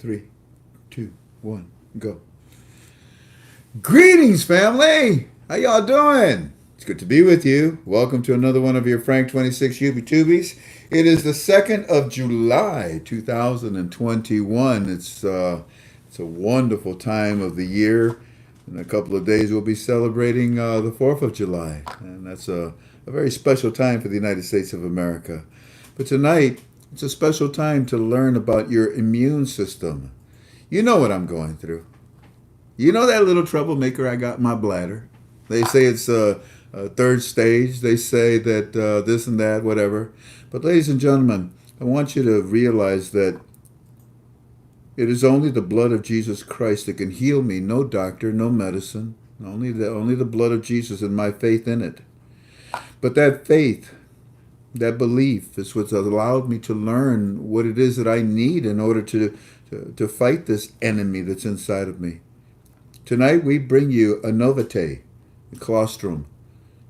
3, 2, 1, go. Greetings, family! How y'all doing? It's good to be with you. Welcome to another one of your Frank 26 Tubies. It is the 2nd of July, 2021. It's a wonderful time of the year. In a couple of days, we'll be celebrating the 4th of July. And that's a very special time for the United States of America. But tonight, it's a special time to learn about your immune system. You know what I'm going through. You know that little troublemaker I got in my bladder. They say it's a third stage. They say that this and that, whatever. But ladies and gentlemen, I want you to realize that it is only the blood of Jesus Christ that can heal me. No doctor, no medicine. Only the blood of Jesus and my faith in it. But that faith, that belief is what's allowed me to learn what it is that I need in order to fight this enemy that's inside of me. Tonight we bring you Anovite, Colostrum.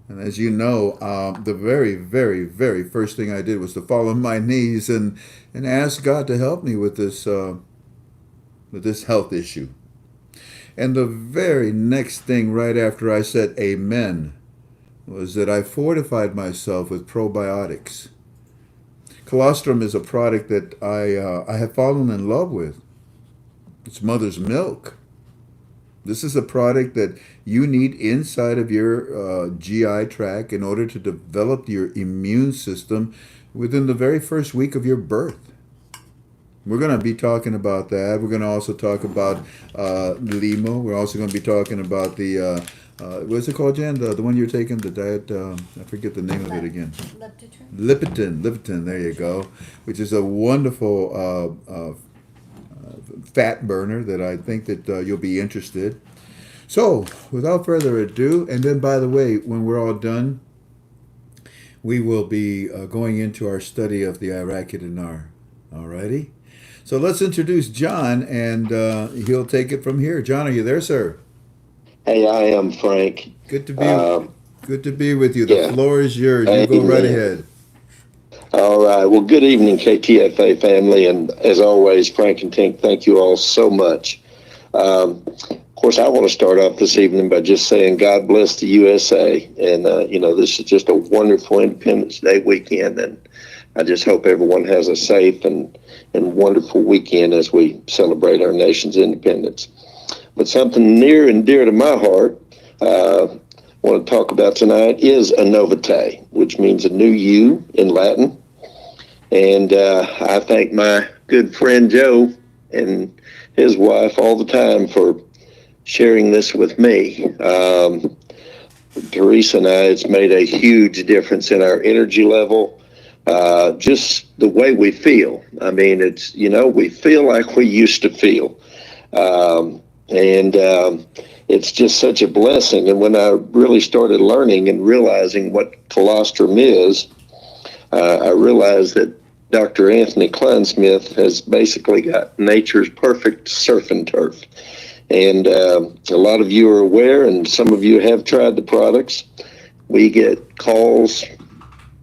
And as you know, the very, very, very first thing I did was to fall on my knees and ask God to help me with this health issue. And the very next thing right after I said amen was that I fortified myself with probiotics. Colostrum is a product that I have fallen in love with. It's mother's milk. This is a product that you need inside of your GI tract in order to develop your immune system within the very first week of your birth. We're going to be talking about that. We're going to also talk about limo. We're also going to be talking about the, what's it called, Jan? The one you're taking, the diet, I forget the name of it again. Leptin, there you go. Which is a wonderful fat burner that I think that you'll be interested. So, without further ado, and then by the way, when we're all done, we will be going into our study of the Iraqi Dinar. Alrighty? So let's introduce John, and he'll take it from here. John, are you there, sir? Hey, I am Frank. Good to be with you. The floor is yours. You go right ahead. All right. Well, good evening, KTFA family. And as always, Frank and Tink, thank you all so much. Of course, I want to start off this evening by just saying God bless the USA. And, this is just a wonderful Independence Day weekend. And I just hope everyone has a safe and wonderful weekend as we celebrate our nation's independence. But something near and dear to my heart I want to talk about tonight is Anovite, which means a new you in Latin. And I thank my good friend Joe and his wife all the time for sharing this with me. Teresa and I, it's made a huge difference in our energy level, just the way we feel. I mean, it's, we feel like we used to feel. It's just such a blessing. And when I really started learning and realizing what colostrum is, I realized that Dr. Anthony Kleinsmith has basically got nature's perfect surf and turf. And a lot of you are aware, and some of you have tried the products. We get calls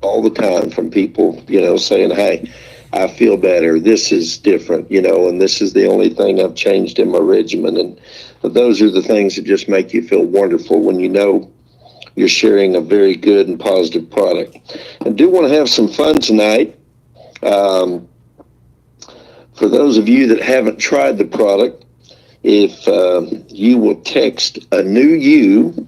all the time from people, saying, hey, I feel better. This is different, and this is the only thing I've changed in my regimen. And those are the things that just make you feel wonderful when you know you're sharing a very good and positive product. I do want to have some fun tonight. For those of you that haven't tried the product, if you will text a new you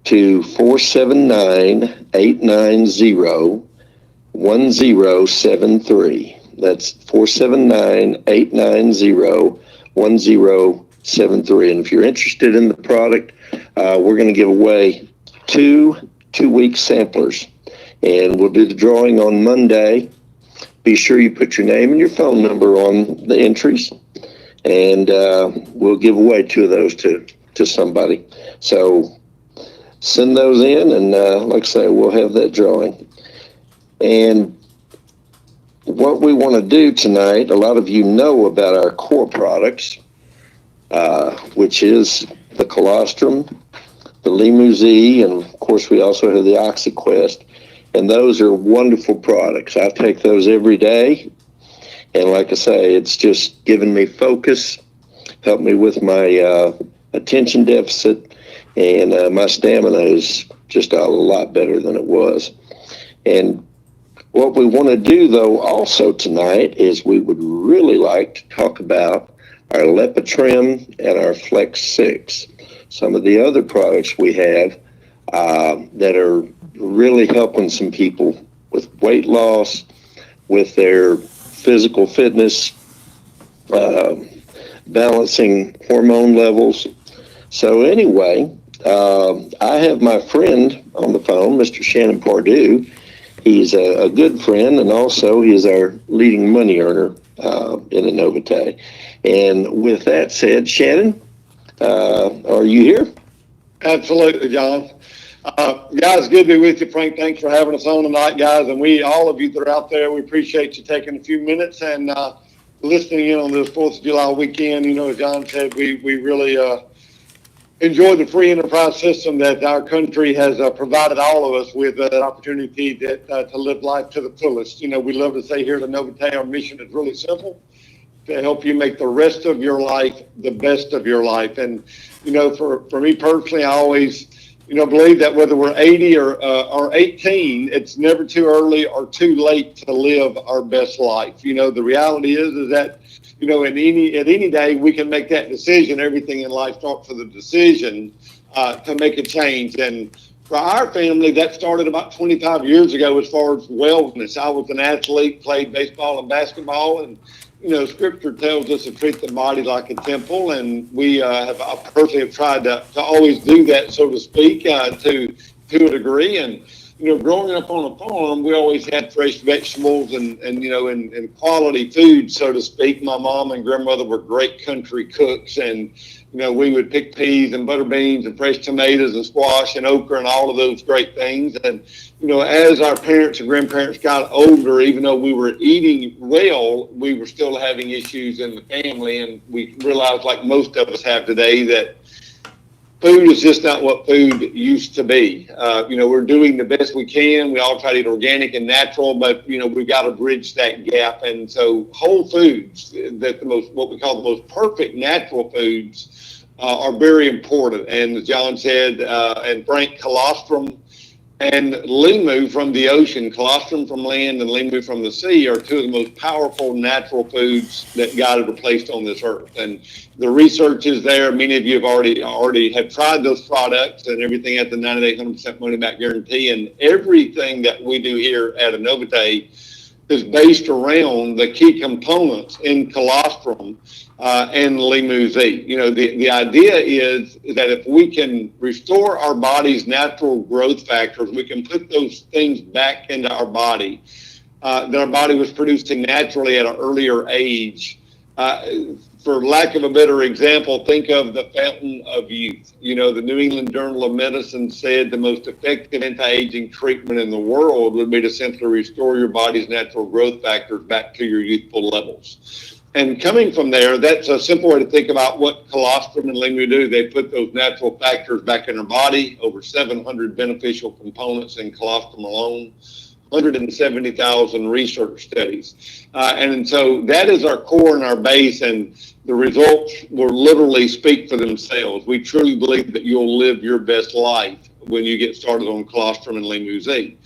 to 479-890-1073. That's 479-890-1073. And if you're interested in the product, we're going to give away two-week samplers. And we'll do the drawing on Monday. Be sure you put your name and your phone number on the entries. And we'll give away 2 of those to somebody. So send those in, and like I say, we'll have that drawing. And what we want to do tonight, a lot of you know about our core products, which is the colostrum, the Limousin, and of course we also have the OxyQuest. And those are wonderful products. I take those every day. And like I say, it's just given me focus, helped me with my attention deficit, and my stamina is just a lot better than it was. And what we want to do, though, also tonight is we would really like to talk about our Leptin and our Flex 6, some of the other products we have that are really helping some people with weight loss, with their physical fitness, balancing hormone levels. So anyway, I have my friend on the phone, Mr. Shannon Pardue. He's a good friend, and also he is our leading money earner in Anovite. And with that said, Shannon, are you here? Absolutely, John. Guys, good to be with you, Frank. Thanks for having us on tonight, guys. And all of you that are out there, we appreciate you taking a few minutes and listening in on this 4th of July weekend. You know, as John said, we really enjoy the free enterprise system that our country has provided all of us with an opportunity to live life to the fullest. You know, we love to say here at Anovite, our mission is really simple: to help you make the rest of your life the best of your life. And, you know, for me personally, I always, believe that whether we're 80 or 18, it's never too early or too late to live our best life. You know, the reality is that, at any day we can make that decision. Everything in life starts with a decision to make a change. And for our family, that started about 25 years ago as far as wellness. I was an athlete, played baseball and basketball, and Scripture tells us to treat the body like a temple, and we I personally have tried to always do that, so to speak, to a degree. And growing up on a farm, we always had fresh vegetables and quality food, so to speak. My mom and grandmother were great country cooks, and we would pick peas and butter beans and fresh tomatoes and squash and okra and all of those great things. And as our parents and grandparents got older, even though we were eating well, we were still having issues in the family. And we realized, like most of us have today, that food is just not what food used to be. We're doing the best we can. We all try to eat organic and natural, but we've got to bridge that gap. And so whole foods, what we call the most perfect natural foods, are very important. And as John said, and Frank, colostrum and limu from the ocean, colostrum from land and limu from the sea, are two of the most powerful natural foods that God ever placed on this earth. And the research is there. Many of you have already have tried those products, and everything at the 98% money back guarantee. And everything that we do here at Anovite is based around the key components in colostrum and limu Z. The idea is that if we can restore our body's natural growth factors, we can put those things back into our body that our body was producing naturally at an earlier age. For lack of a better example, think of the fountain of youth. The New England Journal of Medicine said the most effective anti-aging treatment in the world would be to simply restore your body's natural growth factors back to your youthful levels. And coming from there, that's a simple way to think about what colostrum and limu do. They put those natural factors back in our body, over 700 beneficial components in colostrum alone, 170,000 research studies. And so that is our core and our base, and the results will literally speak for themselves. We truly believe that you'll live your best life when you get started on colostrum and limu Z.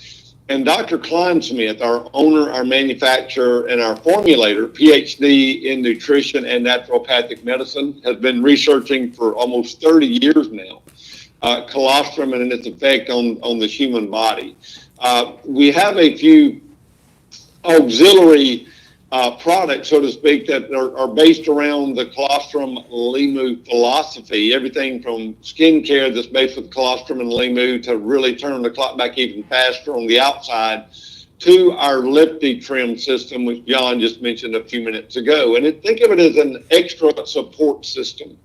And Dr. Kleinsmith, our owner, our manufacturer, and our formulator, PhD in nutrition and naturopathic medicine, has been researching for almost 30 years now colostrum and its effect on the human body. We have a few auxiliary products, so to speak, that are based around the colostrum limu philosophy. Everything from skincare that's based with colostrum and limu to really turn the clock back even faster on the outside, to our Leptin system, which John just mentioned a few minutes ago. And think of it as an extra support system.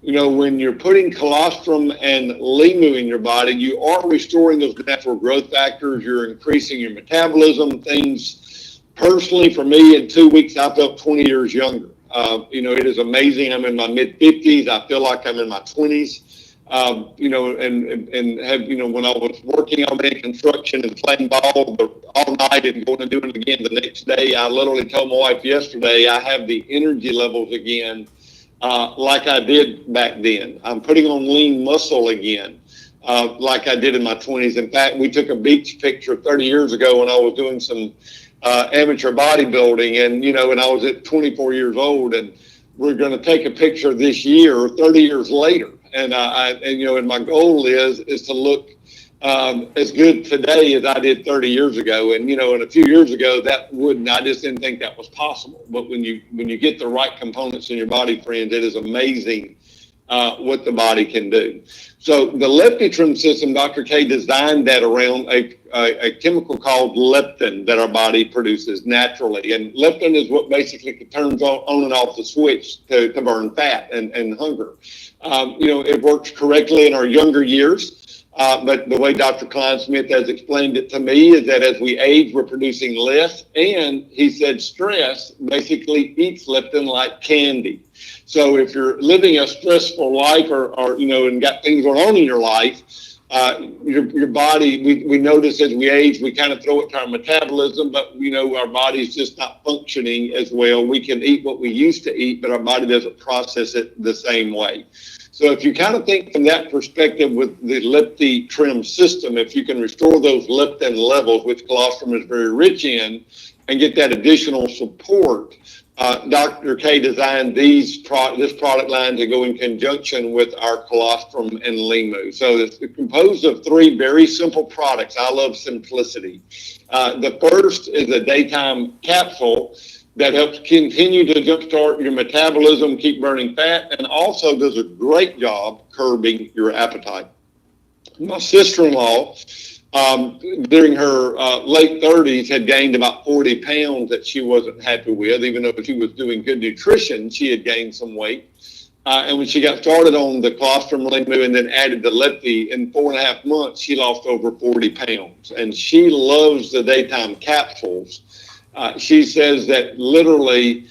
When you're putting colostrum and limu in your body, you are restoring those natural growth factors. You're increasing your metabolism. Things, personally, for me, in 2 weeks, I felt 20 years younger. It is amazing. I'm in my mid-50s. I feel like I'm in my 20s. and have, when I was working on in construction and playing ball all night and going and doing it again the next day, I literally told my wife yesterday, I have the energy levels again, like I did back then. I'm putting on lean muscle again, like I did in my 20s. In fact, we took a beach picture 30 years ago when I was doing some amateur bodybuilding, and I was at 24 years old, and we're going to take a picture this year, 30 years later. And my goal is to look as good today as I did 30 years ago. And a few years ago I just didn't think that was possible. But when you get the right components in your body, friends, it is amazing what the body can do. So the Leptin system, Dr. K designed that around a chemical called leptin that our body produces naturally. And leptin is what basically turns on and off the switch to burn fat and hunger. It works correctly in our younger years. But the way Dr. Klein-Smith has explained it to me is that as we age, we're producing less. And he said stress basically eats leptin like candy. So if you're living a stressful life or and got things going on in your life, your body, we notice as we age, we kind of throw it to our metabolism, but our body's just not functioning as well. We can eat what we used to eat, but our body doesn't process it the same way. So if you kind of think from that perspective with the Leptin system, if you can restore those leptin levels, which colostrum is very rich in, and get that additional support, Dr. K designed this product line to go in conjunction with our colostrum and limu. So it's composed of 3 very simple products. I love simplicity. The first is a daytime capsule that helps continue to jumpstart your metabolism, keep burning fat, and also does a great job curbing your appetite. My sister-in-law, during her late 30s, had gained about 40 pounds that she wasn't happy with. Even though she was doing good nutrition, she had gained some weight. And when she got started on the colostrum limu and then added the Leptin, in 4.5 months, she lost over 40 pounds. And she loves the daytime capsules. She says that literally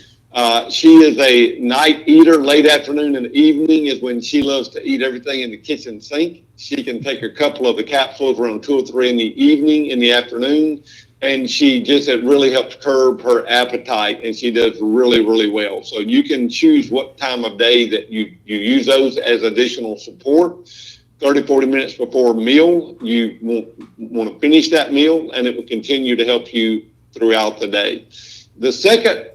she is a night eater. Late afternoon and evening is when she loves to eat everything in the kitchen sink. She can take a couple of the capsules around 2 or 3 in the evening, in the afternoon, and it really helps curb her appetite, and she does really, really well. So you can choose what time of day that you use those as additional support. 30, 40 minutes before a meal, you want to finish that meal, and it will continue to help you throughout the day. The second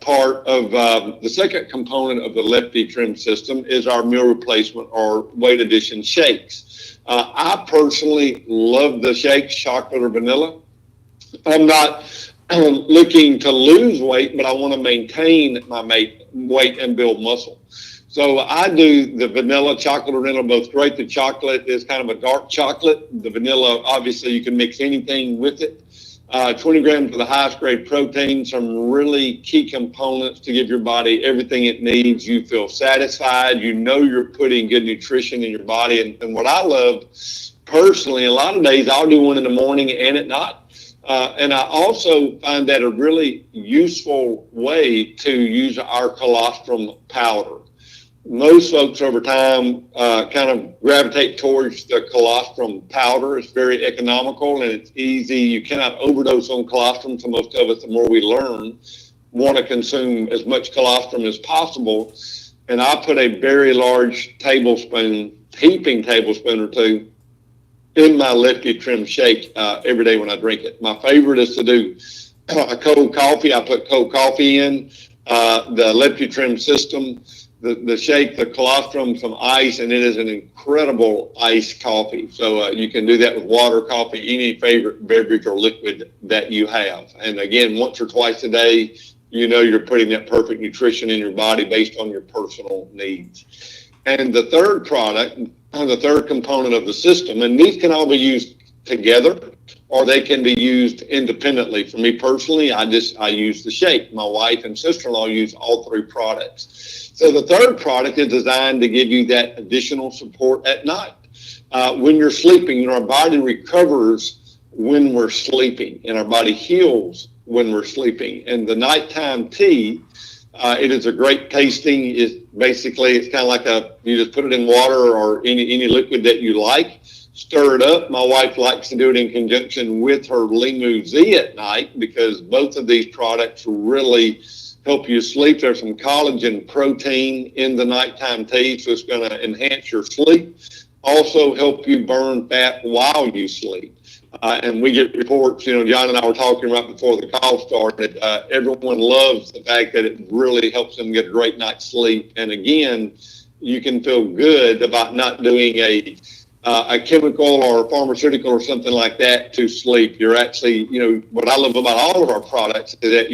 component of the Leptin system is our meal replacement or weight addition shakes. I personally love the shakes, chocolate or vanilla. I'm not looking to lose weight, but I want to maintain my weight and build muscle. So I do the vanilla, chocolate or vanilla, both great. The chocolate is kind of a dark chocolate. The vanilla, obviously, you can mix anything with it. 20 grams of the highest grade protein, some really key components to give your body everything it needs. You feel satisfied. You're putting good nutrition in your body. And what I love personally, a lot of days I'll do one in the morning and at night. And I also find that a really useful way to use our colostrum powder. Most folks over time kind of gravitate towards the colostrum powder. It's very economical and it's easy. You cannot overdose on colostrum. So most of us, the more we learn, want to consume as much colostrum as possible. And I put a very large heaping tablespoon or 2 in my Leptin shake every day when I drink it. My favorite is to do a cold coffee. I put cold coffee in, the Leptin system, the shake, the colostrum, some ice, and it is an incredible iced coffee. So you can do that with water, coffee, any favorite beverage or liquid that you have. And again, once or twice a day, you're putting that perfect nutrition in your body based on your personal needs. And the third product, the third component of the system, and these can all be used together or they can be used independently. For me personally, I use the shake. My wife and sister-in-law use all 3 products. So the third product is designed to give you that additional support at night. When you're sleeping, our body recovers when we're sleeping and our body heals when we're sleeping. And the nighttime tea It is a great tasting. It's kind of like you just put it in water or any liquid that you like, stir it up. My wife likes to do it in conjunction with her Limu Z at night because both of these products really help you sleep. There's some collagen protein in the nighttime tea, so it's going to enhance your sleep. Also help you burn fat while you sleep. And we get reports, John and I were talking right before the call started. Everyone loves the fact that it really helps them get a great night's sleep. And again, you can feel good about not doing a chemical or a pharmaceutical or something like that to sleep. You're actually, what I love about all of our products is that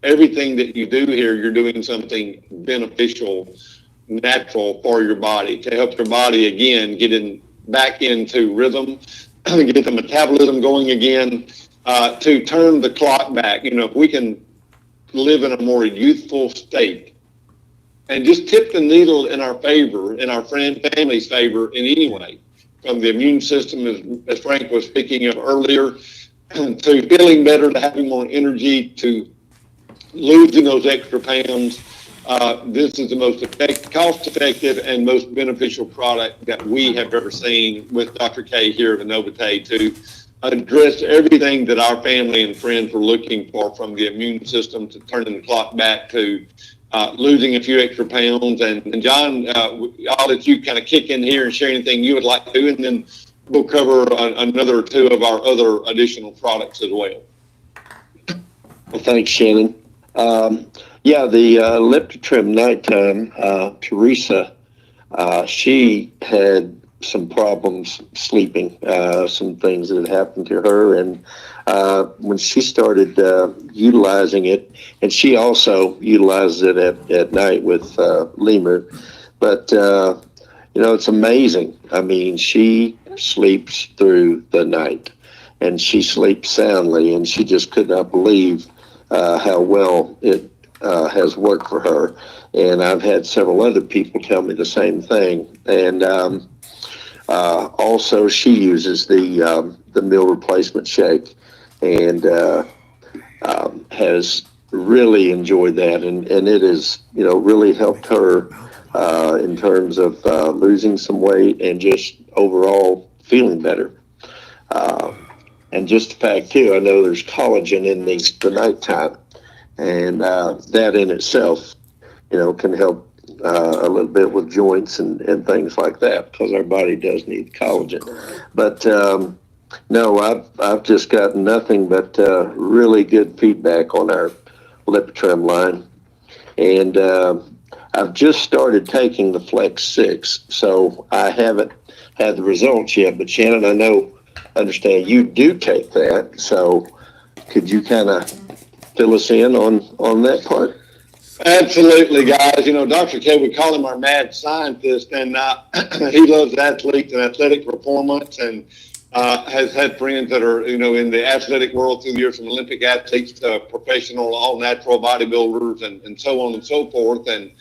everything that you do here, you're doing something beneficial, natural for your body to help your body again back into rhythm. Get the metabolism going again, to turn the clock back. If we can live in a more youthful state and just tip the needle in our favor, in our family's favor in any way, from the immune system, as Frank was speaking of earlier, to feeling better, to having more energy, to losing those extra pounds. This is the most cost-effective and most beneficial product that we have ever seen with Dr. K here at Anovite to address everything that our family and friends were looking for, from the immune system to turning the clock back to losing a few extra pounds. And John, I'll let you kind of kick in here and share anything you would like to do, and then we'll cover another or two of our other additional products as well. Well, thanks, Shannon. The Leptin nighttime, Teresa, she had some problems sleeping, some things that happened to her. And when she started utilizing it, and she also utilized it at night with Lemur, but, it's amazing. I mean, she sleeps through the night, and she sleeps soundly, and she just could not believe how well it has worked for her. And I've had several other people tell me the same thing. And also she uses the meal replacement shake, and has really enjoyed that. And it has, really helped her in terms of losing some weight and just overall feeling better. And just the fact too, I know there's collagen in the nighttime, and that in itself, can help a little bit with joints and things like that, because our body does need collagen. But no, I've just gotten nothing but really good feedback on our Leptin line, and I've just started taking the Flex 6, so I haven't had the results yet. But Shannon, I understand you do take that, so could you kind of fill us in on that part? Absolutely, guys. Dr. K, we call him our mad scientist, and he loves athletes and athletic performance, and has had friends that are, in the athletic world through the years, from Olympic athletes to professional, all natural bodybuilders, and so on and so forth. And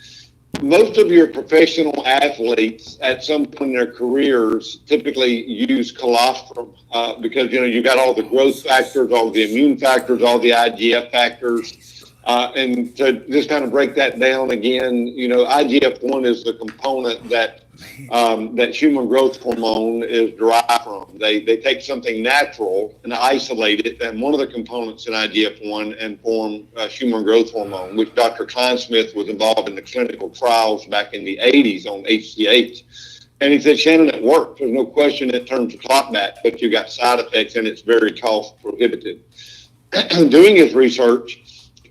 most of your professional athletes at some point in their careers typically use colostrum because, you've got all the growth factors, all the immune factors, all the IGF factors. And to just kind of break that down again, IGF-1 is the component that human growth hormone is derived from. They take something natural and isolate it, and one of the components in IGF-1, and form human growth hormone, which Dr. Kleinsmith was involved in the clinical trials back in the 80s on HGH. And he said, Shannon, it works. There's no question it turns the clock back, but you got side effects, and it's very cost prohibitive. Doing his research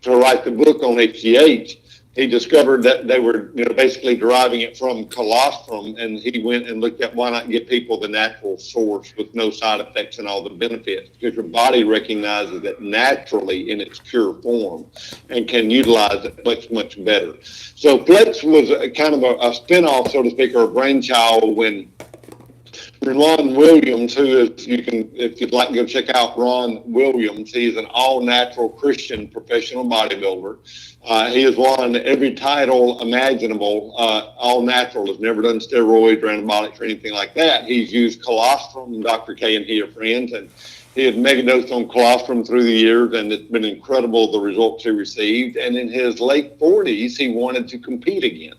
to write the book on HGH, he discovered that they were, basically deriving it from colostrum, and he went and looked at why not give people the natural source with no side effects and all the benefits, because your body recognizes it naturally in its pure form and can utilize it much, much better. So Flex was kind of a spinoff, so to speak, or a brainchild when Ron Williams, who is, if you'd like to go check out Ron Williams, he's an all-natural Christian professional bodybuilder. He has won every title imaginable, all natural, has never done steroids or anabolics or anything like that. He's used colostrum, and Dr. K and he are friends, and He had megadosed on colostrum through the years, and it's been incredible the results he received. And in his late 40s, he wanted to compete again.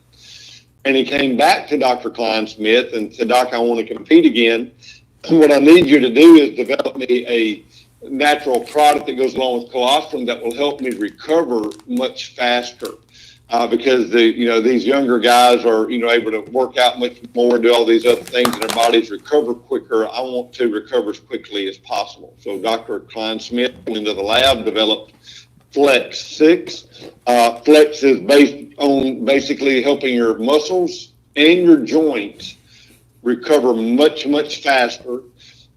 And he came back to Dr. Klein-Smith and said, Doc, I want to compete again. And what I need you to do is develop me a natural product that goes along with colostrum that will help me recover much faster. Because these younger guys are able to work out much more and do all these other things, and their bodies recover quicker. I want to recover as quickly as possible. So Dr. Klein-Smith went into the lab, developed Flex 6. Flex is based on basically helping your muscles and your joints recover much, much faster.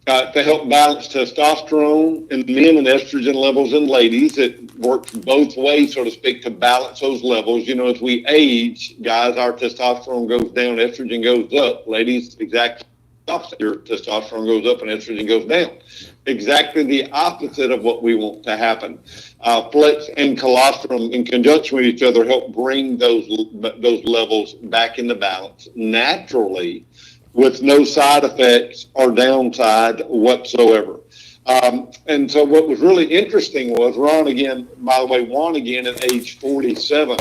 To help balance testosterone in men and estrogen levels in ladies. It works both ways, so to speak, to balance those levels. As we age, guys, our testosterone goes down, estrogen goes up. Ladies, exactly the opposite. Your testosterone goes up and estrogen goes down. Exactly the opposite of what we want to happen. Flex and colostrum, in conjunction with each other, help bring those levels back into balance naturally, with no side effects or downside whatsoever. And so what was really interesting was Ron again, by the way, won again at age 47,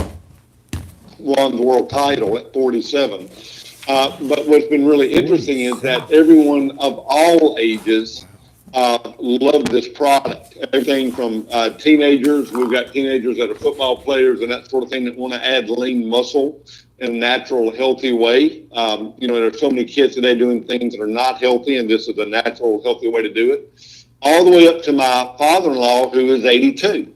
won the world title at 47. But what's been really interesting is that everyone of all ages love this product. Everything from teenagers, we've got teenagers that are football players and that sort of thing that want to add lean muscle in a natural, healthy way. There's so many kids today doing things that are not healthy, and this is a natural, healthy way to do it. All the way up to my father-in-law, who is 82.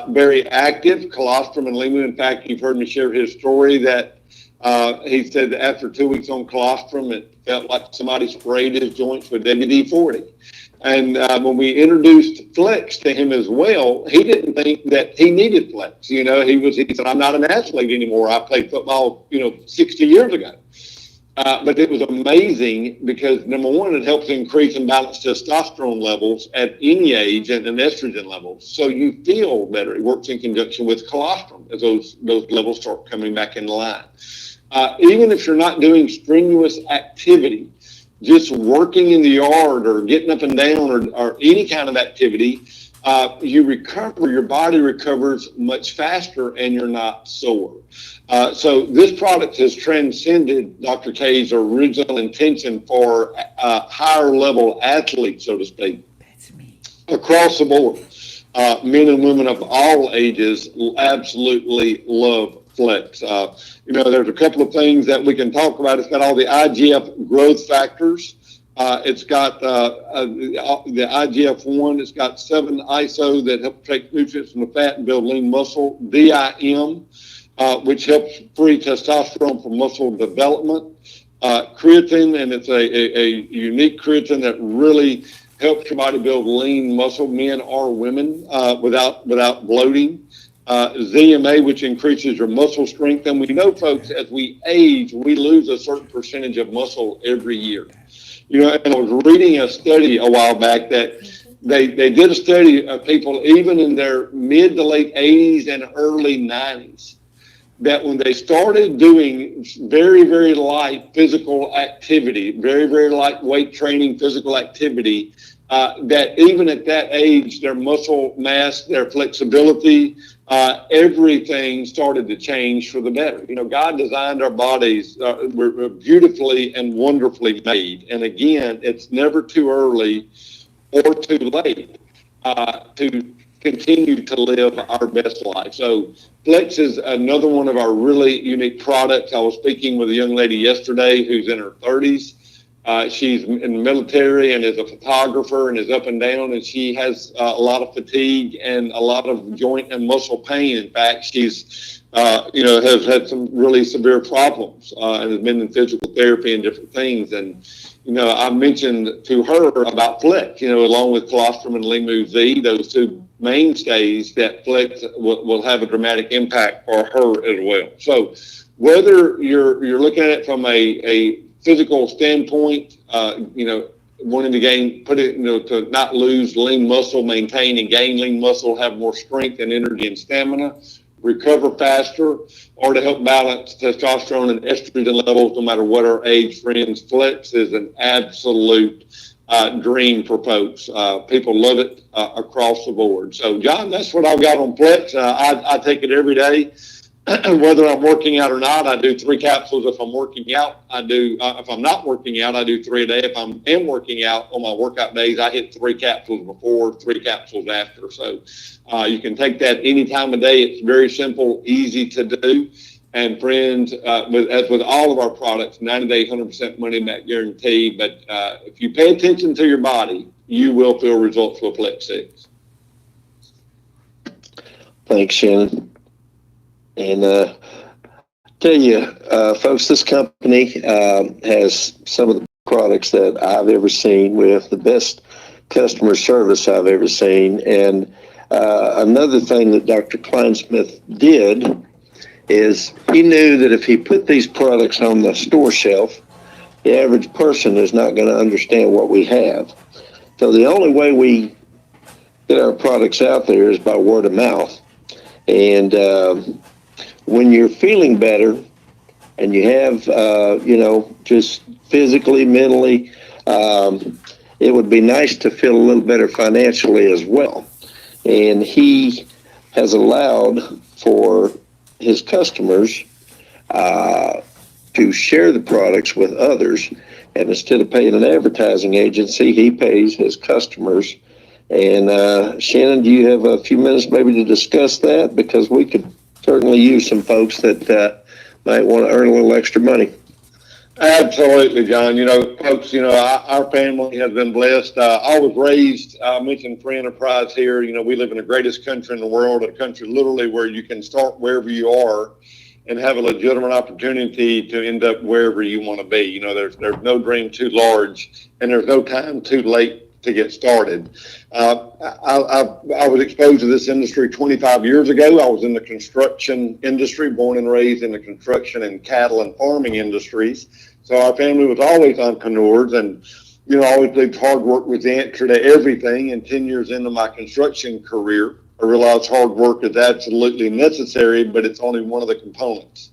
Very active, colostrum and limu. In fact, you've heard me share his story that he said that after 2 weeks on colostrum, it felt like somebody sprayed his joints with WD-40. And when we introduced Flex to him as well, he didn't think that he needed Flex. He said, I'm not an athlete anymore. I played football, 60 years ago. But it was amazing because, number one, it helps increase and balance testosterone levels at any age and estrogen levels. So you feel better. It works in conjunction with colostrum as those levels start coming back in line. Even if you're not doing strenuous activity, just working in the yard or getting up and down or any kind of activity, you recover, your body recovers much faster and you're not sore. So this product has transcended Dr. K's original intention for higher level athletes, so to speak. That's me. Across the board. Men and women of all ages absolutely love Flex. There's a couple of things that we can talk about. It's got all the IGF growth factors. It's got the IGF-1. It's got 7 ISO that help take nutrients from the fat and build lean muscle. DIM, which helps free testosterone for muscle development. Creatine, and it's a unique creatine that really helps your body build lean muscle, men or women, without bloating. ZMA, which increases your muscle strength. And we know, folks, as we age, we lose a certain percentage of muscle every year. And I was reading a study a while back that they did a study of people even in their mid to late 80s and early 90s, that when they started doing very, very light physical activity, very, very light weight training, physical activity, that even at that age, their muscle mass, their flexibility, everything started to change for the better. God designed our bodies, we're beautifully and wonderfully made. And again, it's never too early or too late to continue to live our best life. So Flex is another one of our really unique products. I was speaking with a young lady yesterday who's in her 30s. She's in the military and is a photographer and is up and down, and she has a lot of fatigue and a lot of joint and muscle pain. In fact, she's, has had some really severe problems and has been in physical therapy and different things. And, I mentioned to her about Flex, along with colostrum and Limu Z, those two mainstays, that Flex will have a dramatic impact for her as well. So whether you're looking at it from a physical standpoint, wanting to to not lose lean muscle, maintain and gain lean muscle, have more strength and energy and stamina, recover faster, or to help balance testosterone and estrogen levels, no matter what our age, friends, Flex is an absolute dream for folks. People love it across the board. So, John, that's what I've got on Plex. I take it every day. Whether I'm working out or not, I do 3 capsules if I'm working out. I do if I'm not working out, I do 3 a day. If I am working out on my workout days, I hit 3 capsules before, 3 capsules after. So you can take that any time of day. It's very simple, easy to do. And friends, as with all of our products, 90-day, 100% money back guarantee. But if you pay attention to your body, you will feel results with Plex 6. Thanks, Shannon. And tell you, folks, this company has some of the products that I've ever seen, with the best customer service I've ever seen. And another thing that Dr. Kleinsmith did is he knew that if he put these products on the store shelf, the average person is not going to understand what we have. So the only way we get our products out there is by word of mouth. And when you're feeling better and you have, just physically, mentally, it would be nice to feel a little better financially as well. And he has allowed for his customers to share the products with others. And instead of paying an advertising agency, he pays his customers. And Shannon, do you have a few minutes maybe to discuss that? Because we could certainly use some folks that might want to earn a little extra money. Absolutely, John. Folks, our family has been blessed. I was raised, I mentioned free enterprise here. We live in the greatest country in the world, a country literally where you can start wherever you are and have a legitimate opportunity to end up wherever you want to be. There's no dream too large, and there's no time too late to get started. I was exposed to this industry 25 years ago. I was in the construction industry, born and raised in the construction and cattle and farming industries. So our family was always entrepreneurs, and always believed hard work was the answer to everything. And 10 years into my construction career, I realized hard work is absolutely necessary, but it's only one of the components.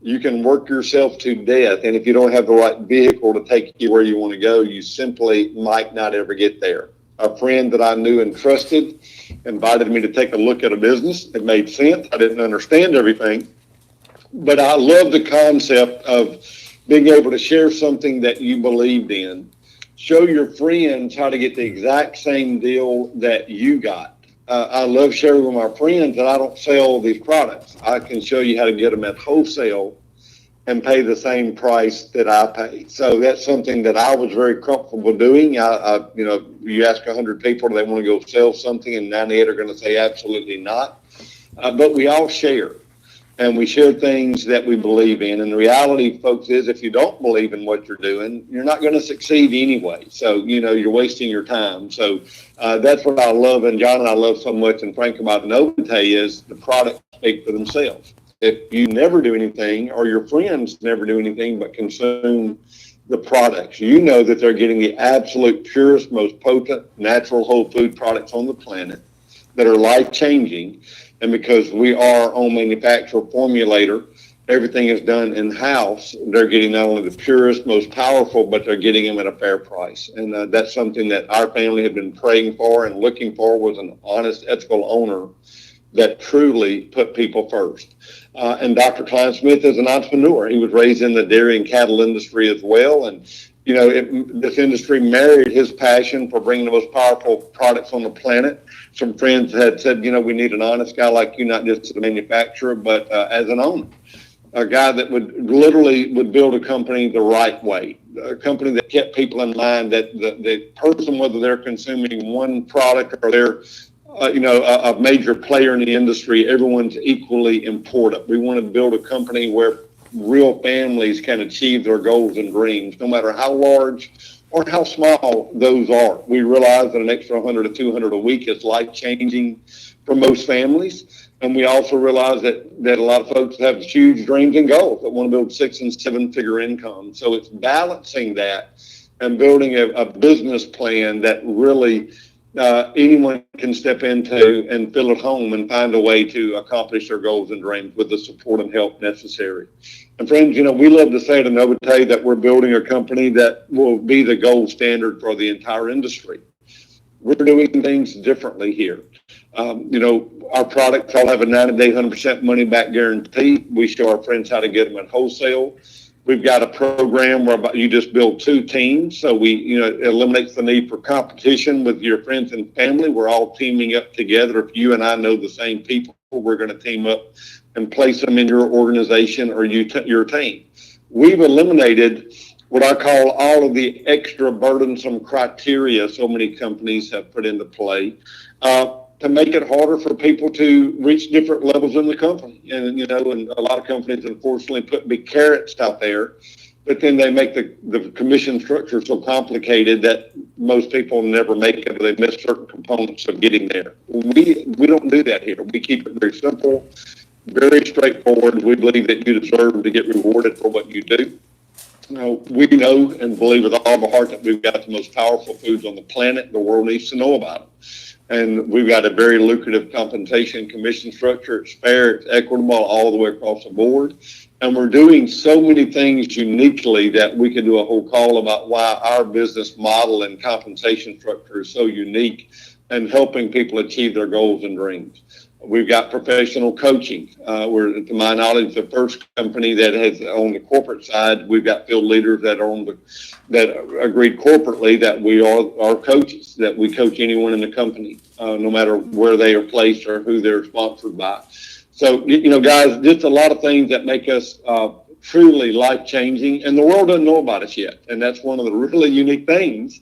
You can work yourself to death, and if you don't have the right vehicle to take you where you want to go, you simply might not ever get there. A friend that I knew and trusted invited me to take a look at a business. It made sense. I didn't understand everything, but I love the concept of being able to share something that you believed in. Show your friends how to get the exact same deal that you got. I love sharing with my friends that I don't sell these products. I can show you how to get them at wholesale and pay the same price that I pay. So that's something that I was very comfortable doing. You ask 100 people, do they want to go sell something, and 98 are going to say absolutely not. But we all share, and we share things that we believe in. And the reality, folks, is if you don't believe in what you're doing, you're not going to succeed anyway. So, you're wasting your time. So that's what I love, and John and I love so much, and Frank about Anovite is the products speak for themselves. If you never do anything, or your friends never do anything but consume the products, you know that they're getting the absolute purest, most potent, natural whole food products on the planet that are life-changing. And because we are our own manufacturer formulator, everything is done in-house. They're getting not only the purest, most powerful, but they're getting them at a fair price. And that's something that our family had been praying for and looking for, was an honest, ethical owner that truly put people first. And Dr. Kleinsmith is an entrepreneur. He was raised in the dairy and cattle industry as well. And, this industry married his passion for bringing the most powerful products on the planet. Some friends had said, we need an honest guy like you, not just as a manufacturer, but as an owner. A guy that would build a company the right way, a company that kept people in mind, that the person, whether they're consuming one product or they're a major player in the industry, everyone's equally important. We want to build a company where real families can achieve their goals and dreams, no matter how large or how small those are. We realize that an extra 100 to 200 a week is life-changing for most families. And we also realize that a lot of folks have huge dreams and goals that want to build 6- and 7-figure income. So it's balancing that and building a business plan that really anyone can step into and feel at home and find a way to accomplish their goals and dreams with the support and help necessary. And friends, we love to say at Anovite that we're building a company that will be the gold standard for the entire industry. We're doing things differently here. Our products all have a 90-day, 100% money back guarantee. We show our friends how to get them at wholesale. We've got a program where you just build 2 teams. So it eliminates the need for competition with your friends and family. We're all teaming up together. If you and I know the same people, we're going to team up and place them in your organization or your team. We've eliminated what I call all of the extra burdensome criteria so many companies have put into play to make it harder for people to reach different levels in the company. And a lot of companies unfortunately put big carrots out there, but then they make the commission structure so complicated that most people never make it, or they miss certain components of getting there. We don't do that here. We keep it very simple, very straightforward. We believe that you deserve to get rewarded for what you do. We know and believe with all of our heart that we've got the most powerful foods on the planet. The world needs to know about them. And we've got a very lucrative compensation commission structure. It's fair, it's equitable all the way across the board. And we're doing so many things uniquely that we could do a whole call about why our business model and compensation structure is so unique and helping people achieve their goals and dreams. We've got professional coaching. We're, to my knowledge, the first company that has on the corporate side. We've got field leaders that are that agreed corporately that we are our coaches, that we coach anyone in the company, no matter where they are placed or who they're sponsored by. So, guys, just a lot of things that make us truly life-changing, and the world doesn't know about us yet. And that's one of the really unique things.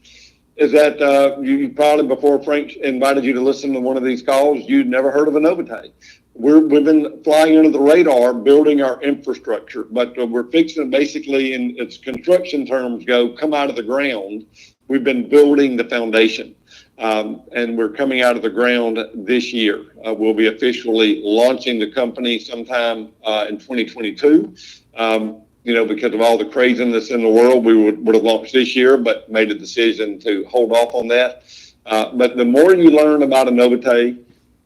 Is that you probably, before Frank invited you to listen to one of these calls, you'd never heard of Anovite. We've been flying under the radar, building our infrastructure, but we're fixing it basically, in its construction terms come out of the ground. We've been building the foundation, and we're coming out of the ground this year. We'll be officially launching the company sometime in 2022. Because of all the craziness in the world, we would have launched this year, but made a decision to hold off on that. But the more you learn about Anovite,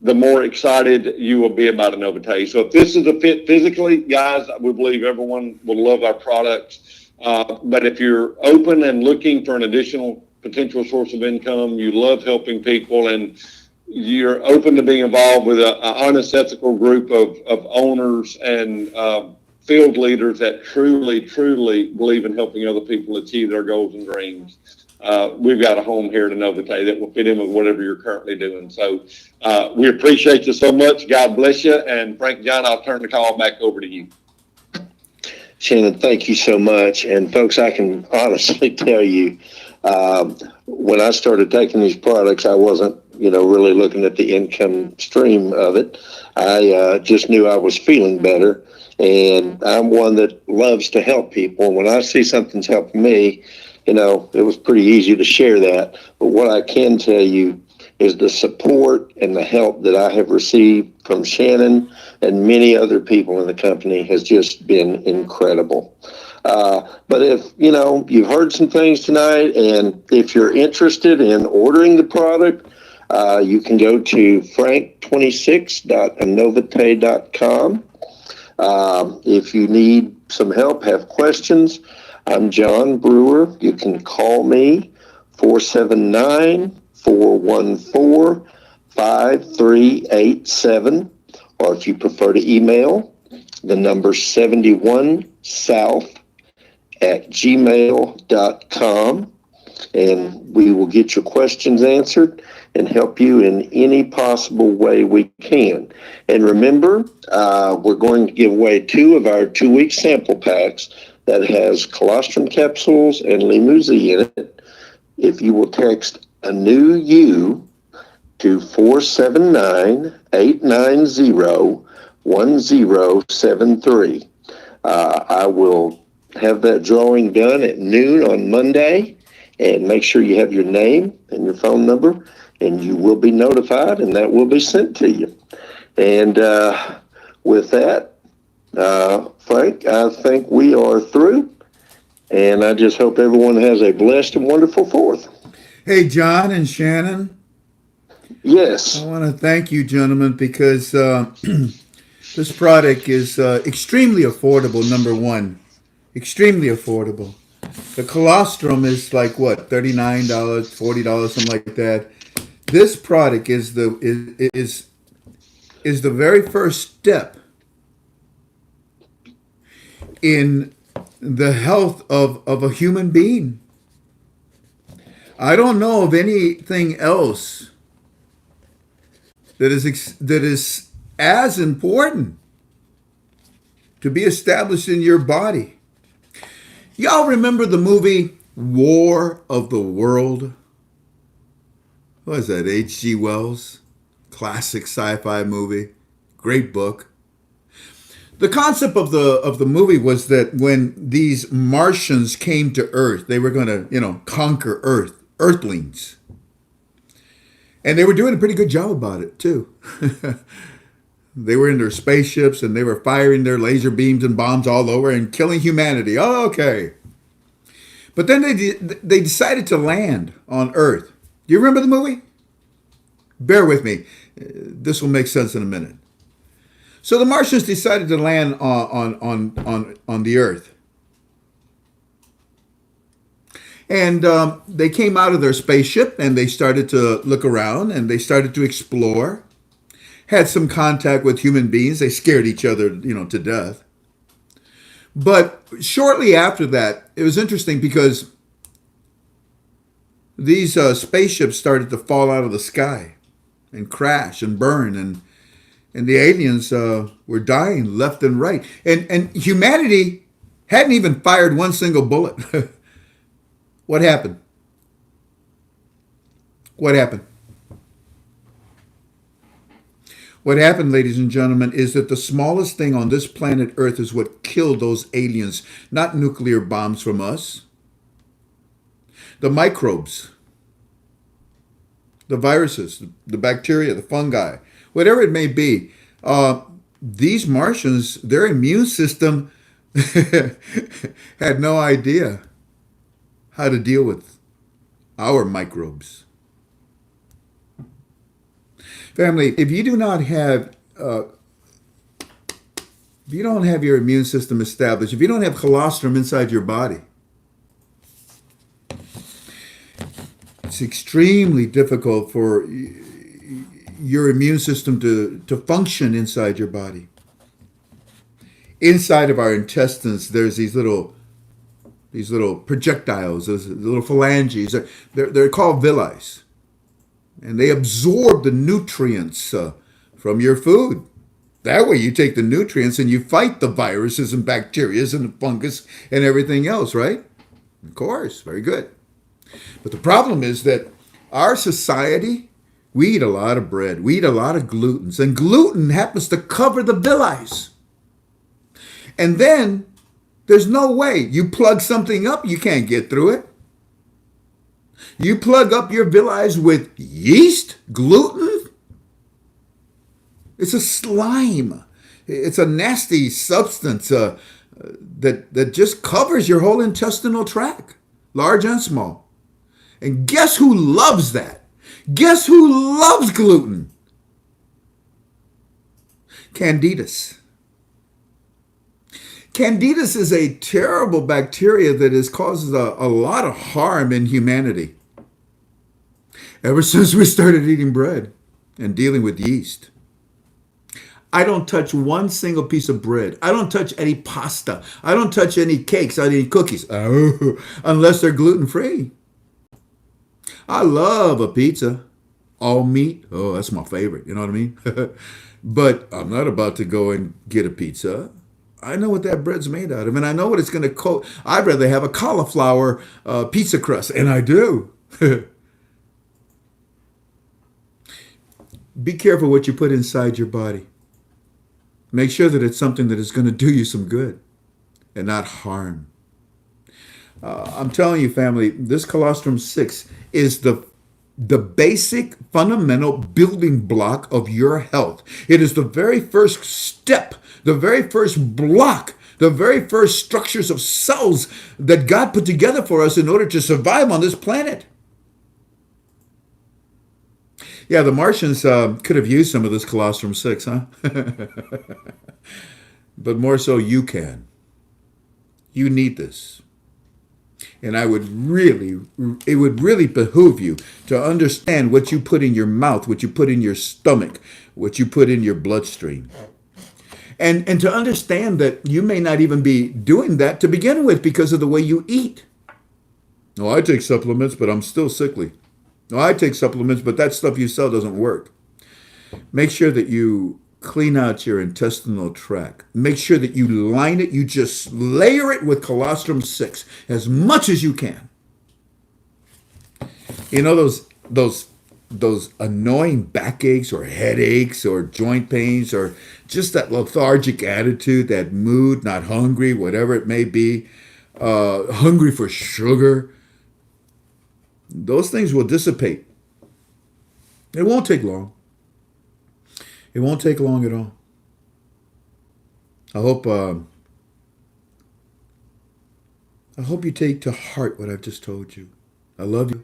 the more excited you will be about Anovite. So if this is a fit physically, guys, we believe everyone will love our products. But if you're open and looking for an additional potential source of income, you love helping people, and you're open to being involved with an honest, ethical group of owners and field leaders that truly, truly believe in helping other people achieve their goals and dreams. We've got a home here at Anovite that will fit in with whatever you're currently doing. So we appreciate you so much. God bless you. And Frank, John, I'll turn the call back over to you. Shannon, thank you so much. And folks, I can honestly tell you, when I started taking these products, I wasn't, really looking at the income stream of it. I just knew I was feeling better. And I'm one that loves to help people. When I see something's helping me, it was pretty easy to share that. But what I can tell you is the support and the help that I have received from Shannon and many other people in the company has just been incredible. But if, you've heard some things tonight, and if you're interested in ordering the product, you can go to frank26.anovite.com. If you need some help, have questions, I'm John Brewer. You can call me 479-414-5387, or if you prefer to email, the number 71south@gmail.com, and we will get your questions answered and help you in any possible way we can. And remember, we're going to give away 2 of our 2-week sample packs that has colostrum capsules and Limousin in it. If you will text a new you to 479-890-1073, I will have that drawing done at noon on Monday, and make sure you have your name and your phone number, and you will be notified, and that will be sent to you. And with that, Frank, I think we are through, and I just hope everyone has a blessed and wonderful 4th. Hey, John and Shannon. Yes. I want to thank you, gentlemen, because This product is extremely affordable, number one. Extremely affordable. The colostrum is like what, $39, $40, something like that. This product is the very first step in the health of a human being. I don't know of anything else that is as important to be established in your body. Y'all remember the movie War of the World? What is that, H.G. Wells? Classic sci-fi movie. Great book. The concept of the movie was that when these Martians came to Earth, they were going to, conquer Earth, Earthlings. And they were doing a pretty good job about it, too. They were in their spaceships and they were firing their laser beams and bombs all over and killing humanity. Oh, okay. But then they decided to land on Earth. Do you remember the movie? Bear with me. This will make sense in a minute. So the Martians decided to land on the Earth. And they came out of their spaceship and they started to look around and they started to explore. Had some contact with human beings. They scared each other, to death. But shortly after that, it was interesting because these spaceships started to fall out of the sky and crash and burn, and the aliens were dying left and right. And humanity hadn't even fired one single bullet. What happened? What happened? What happened, ladies and gentlemen, is that the smallest thing on this planet Earth is what killed those aliens, not nuclear bombs from us. The microbes, the viruses, the bacteria, the fungi, whatever it may be, these Martians, their immune system had no idea how to deal with our microbes. Family, if you don't have your immune system established, if you don't have colostrum inside your body, it's extremely difficult for your immune system to function inside your body. Inside of our intestines, there's these little projectiles, those little phalanges. They're called villi. And they absorb the nutrients from your food. That way you take the nutrients and you fight the viruses and bacteria and the fungus and everything else, right? Of course, very good. But the problem is that our society, we eat a lot of bread. We eat a lot of glutens. And gluten happens to cover the villi. And then there's no way. You plug something up, you can't get through it. You plug up your villi with yeast, gluten. It's a slime. It's a nasty substance that just covers your whole intestinal tract, large and small. And guess who loves that? Guess who loves gluten? Candidus. Candidus is a terrible bacteria that causes a lot of harm in humanity. Ever since we started eating bread and dealing with yeast. I don't touch one single piece of bread. I don't touch any pasta. I don't touch any cakes, any cookies, unless they're gluten-free. I love a pizza. All meat. Oh, that's my favorite. You know what I mean? But I'm not about to go and get a pizza. I know what that bread's made out of, and I know what it's going to coat. I'd rather have a cauliflower pizza crust, and I do. Be careful what you put inside your body. Make sure that it's something that is going to do you some good and not harm. I'm telling you, family, this colostrum 6 is the basic fundamental building block of your health. It is the very first step, the very first block, the very first structures of cells that God put together for us in order to survive on this planet. Yeah, the Martians could have used some of this colostrum 6, huh? But more so you can. You need this. And it would really behoove you to understand what you put in your mouth, what you put in your stomach, what you put in your bloodstream. And to understand that you may not even be doing that to begin with because of the way you eat. No, I take supplements, but I'm still sickly. No, I take supplements, but that stuff you sell doesn't work. Make sure that you clean out your intestinal tract. Make sure that you line it, you just layer it with colostrum 6 as much as you can. You know those annoying backaches or headaches or joint pains or just that lethargic attitude, that mood, not hungry, whatever it may be, hungry for sugar. Those things will dissipate. It won't take long. It won't take long at all. I hope you take to heart what I've just told you. I love you.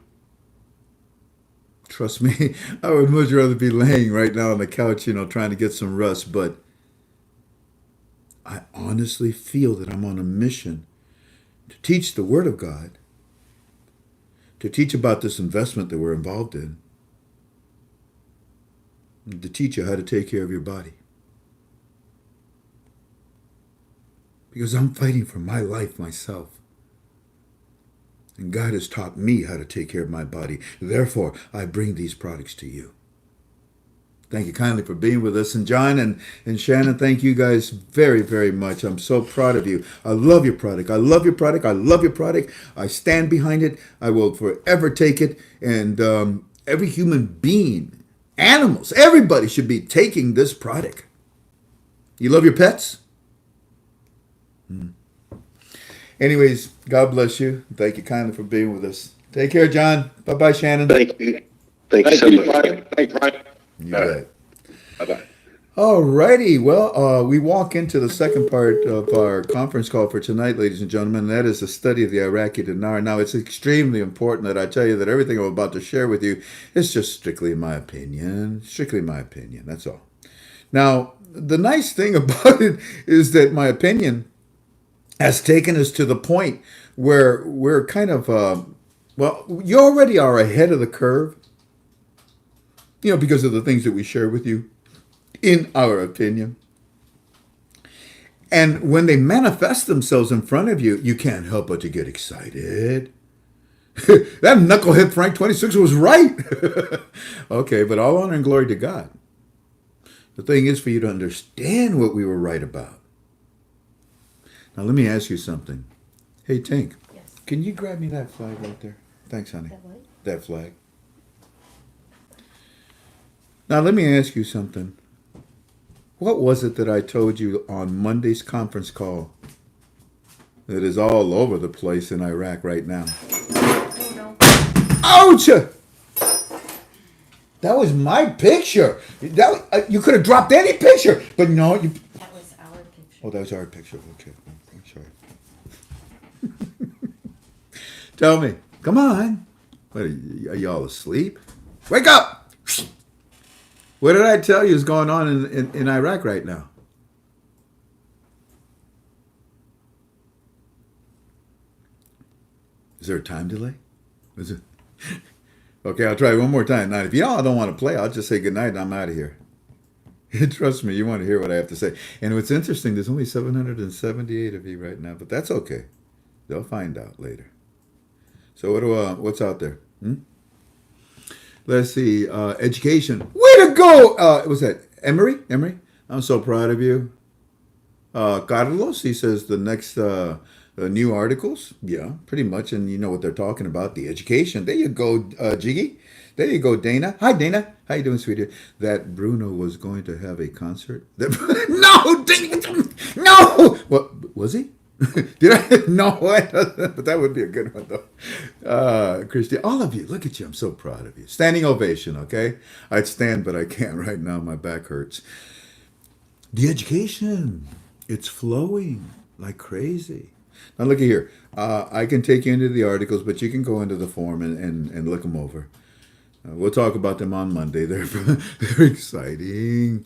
Trust me, I would much rather be laying right now on the couch, trying to get some rest, but I honestly feel that I'm on a mission to teach the Word of God, to teach about this investment that we're involved in, and to teach you how to take care of your body. Because I'm fighting for my life myself. And God has taught me how to take care of my body. Therefore, I bring these products to you. Thank you kindly for being with us. And John and Shannon, thank you guys very, very much. I'm so proud of you. I love your product. I love your product. I love your product. I stand behind it. I will forever take it. And every human being, animals, everybody should be taking this product. You love your pets? Anyways, God bless you. Thank you kindly for being with us. Take care, John. Bye-bye, Shannon. Thank you. Thank you so much. Thanks, Frank. You bet. Bye-bye. All righty. Well, we walk into the second part of our conference call for tonight, ladies and gentlemen. And that is the study of the Iraqi Dinar. Now, it's extremely important that I tell you that everything I'm about to share with you is just strictly my opinion. Strictly my opinion. That's all. Now, the nice thing about it is that my opinion has taken us to the point where we're kind of, you already are ahead of the curve, because of the things that we share with you, in our opinion. And when they manifest themselves in front of you, you can't help but to get excited. That knucklehead Frank 26 was right. Okay, but all honor and glory to God. The thing is for you to understand what we were right about. Now, let me ask you something. Hey, Tink. Yes. Can you grab me that flag right there? Thanks, honey. That what? That flag. Now, let me ask you something. What was it that I told you on Monday's conference call that is all over the place in Iraq right now? Oh, no. Ouch! That was my picture. You could have dropped any picture, but no. That was our picture. Oh, that was our picture. Okay. I'm sorry. Tell me. Come on. What, are y'all asleep? Wake up! What did I tell you is going on in Iraq right now? Is there a time delay? Is it? Okay, I'll try one more time. Now, if y'all don't want to play, I'll just say goodnight and I'm out of here. Trust me, you want to hear what I have to say. And what's interesting, there's only 778 of you right now, but that's okay. They'll find out later. So what's out there? Let's see. Education. Way to go! Was that Emery? I'm so proud of you. Carlos, he says the next new articles. Yeah, pretty much. And you know what they're talking about. The education. There you go, Jiggy. There you go, Dana. Hi, Dana. How you doing, sweetie? That Bruno was going to have a concert. No, Dana. No. What was he? Did I? No, but that would be a good one, though. Christy, all of you, look at you. I'm so proud of you. Standing ovation, okay? I'd stand, but I can't right now. My back hurts. The education, it's flowing like crazy. Now, look at here. I can take you into the articles, but you can go into the forum and look them over. We'll talk about them on Monday. They're exciting.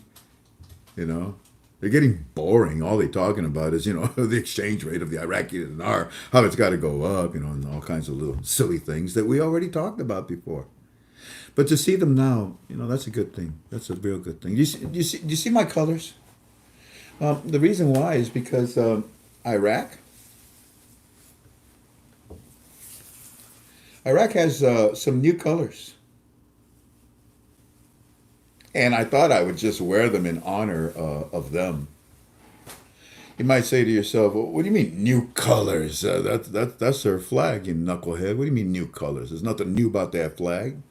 You know, they're getting boring. All they're talking about is, the exchange rate of the Iraqi dinar, how it's got to go up, and all kinds of little silly things that we already talked about before. But to see them now, that's a good thing. That's a real good thing. Do you see my colors? The reason why is because Iraq has some new colors. And I thought I would just wear them in honor of them. You might say to yourself, well, what do you mean new colors? That's their flag, you knucklehead. What do you mean new colors? There's nothing new about that flag.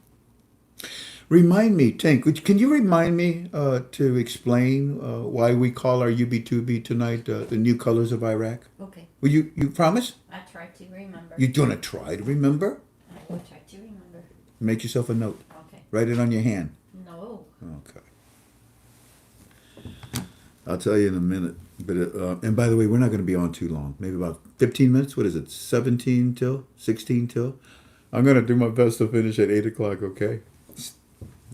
Remind me, Tank, can you remind me to explain why we call our UB2B tonight the new colors of Iraq? Okay, Will you promise? I try to remember. You're going to try to remember? I will try to remember. Make yourself a note. Okay. Write it on your hand. No. Okay. I'll tell you in a minute. But and by the way, we're not going to be on too long. Maybe about 15 minutes. What is it? 17 till? 16 till? I'm going to do my best to finish at 8 o'clock, okay?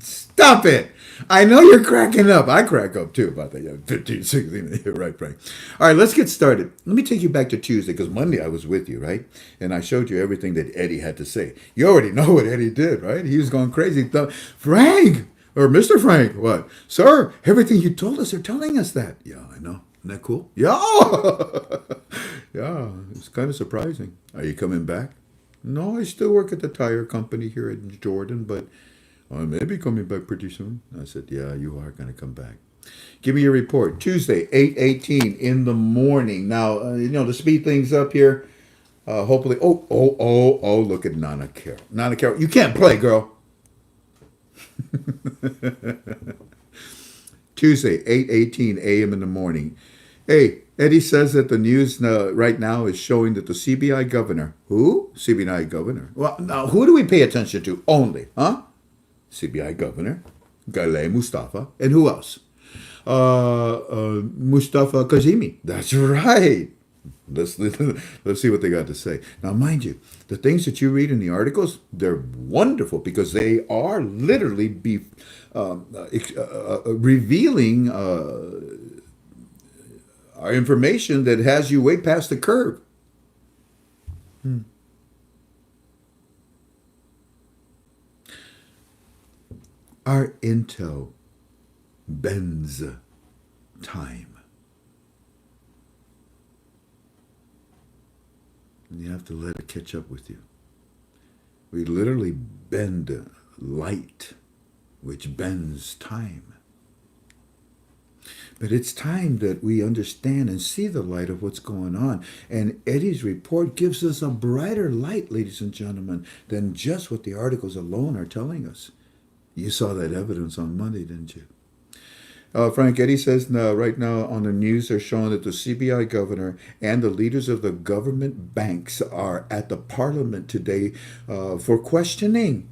Stop it! I know you're cracking up. I crack up too about that. Yeah, 15, 16. You're right, Frank. All right, let's get started. Let me take you back to Tuesday, because Monday I was with you, right? And I showed you everything that Eddie had to say. You already know what Eddie did, right? He was going crazy. Frank! Or Mr. Frank, what? Sir, everything you told us, they're telling us that. Yeah, I know. Isn't that cool? Yeah! Yeah, it's kind of surprising. Are you coming back? No, I still work at the tire company here in Jordan, but I may be coming back pretty soon. I said, yeah, you are going to come back. Give me your report. Tuesday, 8:18 in the morning. Now, to speed things up here, hopefully, look at Nana Carroll. Nana Carroll, you can't play, girl. Tuesday, 8:18 a.m. in the morning. Hey, Eddie says that the news right now is showing that the CBI governor, who? CBI governor. Well, now, who do we pay attention to only, huh? CBI governor, Ghaleh Mustafa, and who else? Mustafa Kazemi. That's right. Let's see what they got to say. Now, mind you, the things that you read in the articles, they're wonderful because they are literally revealing our information that has you way past the curve. Our intel bends time. And you have to let it catch up with you. We literally bend light, which bends time. But it's time that we understand and see the light of what's going on. And Eddie's report gives us a brighter light, ladies and gentlemen, than just what the articles alone are telling us. You saw that evidence on Monday, didn't you? Frank, Eddie says right now on the news they're showing that the CBI governor and the leaders of the government banks are at the parliament today for questioning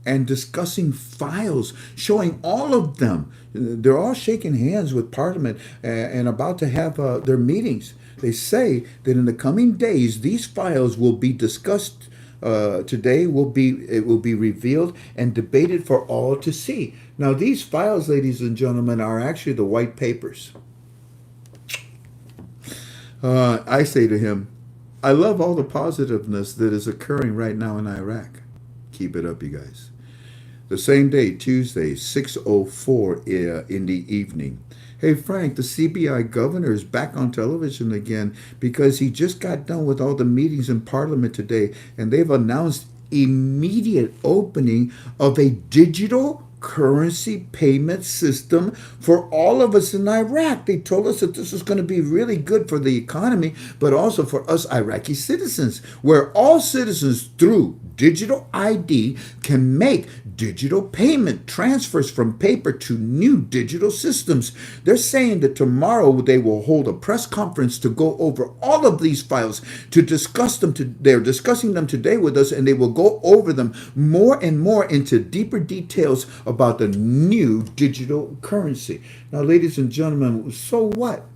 and discussing files, showing all of them. They're all shaking hands with Parliament and about to have their meetings. They say that in the coming days, these files will be discussed today. It will be revealed and debated for all to see. Now, these files, ladies and gentlemen, are actually the white papers. I say to him, I love all the positiveness that is occurring right now in Iraq. Keep it up, you guys. The same day, Tuesday, 6:04 in the evening. Hey, Frank, the CBI governor is back on television again because he just got done with all the meetings in Parliament today, and they've announced immediate opening of a digital currency payment system for all of us in Iraq. They told us that this is going to be really good for the economy, but also for us Iraqi citizens, where all citizens through digital ID can make digital payment transfers from paper to new digital systems. They're saying that tomorrow they will hold a press conference to go over all of these files, to discuss them. They're discussing them today with us, and they will go over them more and more into deeper details about the new digital currency. Now, ladies and gentlemen, so what?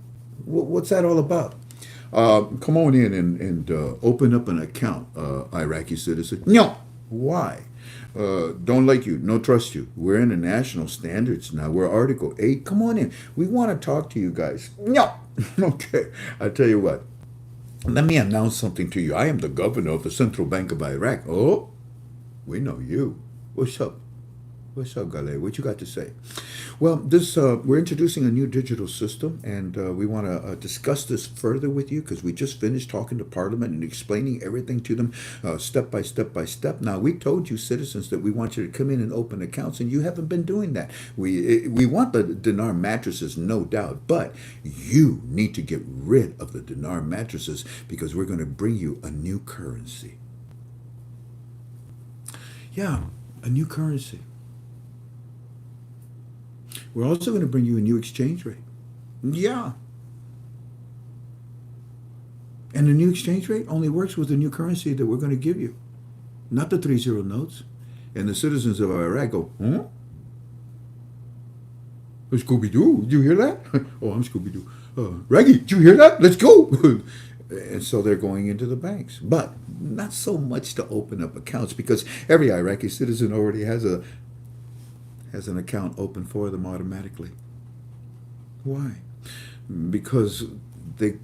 What's that all about? Come on in and open up an account, Iraqi citizen. No. Why? don't like you, no trust you. We're international standards now. We're Article 8. Come on in. We want to talk to you guys. No. Okay. I tell you what. Let me announce something to you. I am the governor of the Central Bank of Iraq. Oh, we know you. What's up? What's up, Gale? What you got to say? Well, we're introducing a new digital system, and we want to discuss this further with you because we just finished talking to Parliament and explaining everything to them step by step by step. Now, we told you citizens that we want you to come in and open accounts, and you haven't been doing that. We want the Dinar mattresses, no doubt, but you need to get rid of the Dinar mattresses because we're going to bring you a new currency. Yeah, a new currency. We're also going to bring you a new exchange rate. Yeah. And the new exchange rate only works with the new currency that we're going to give you, not the 30 notes. And the citizens of Iraq go, huh? Scooby-Doo, did you hear that? Oh, I'm Scooby-Doo. Reggie, did you hear that? Let's go. And so they're going into the banks. But not so much to open up accounts because every Iraqi citizen already has an account open for them automatically. Why? Because they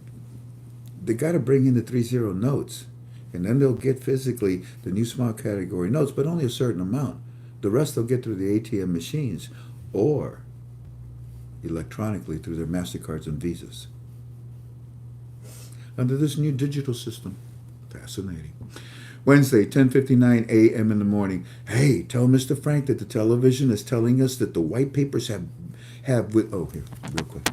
got to bring in the 30 notes, and then they'll get physically the new small category notes, but only a certain amount. The rest they'll get through the ATM machines or electronically through their MasterCards and Visas. Under this new digital system. Fascinating. Wednesday, 10:59 a.m. in the morning. Hey, tell Mr. Frank that the television is telling us that the white papers have with. Oh, here, real quick.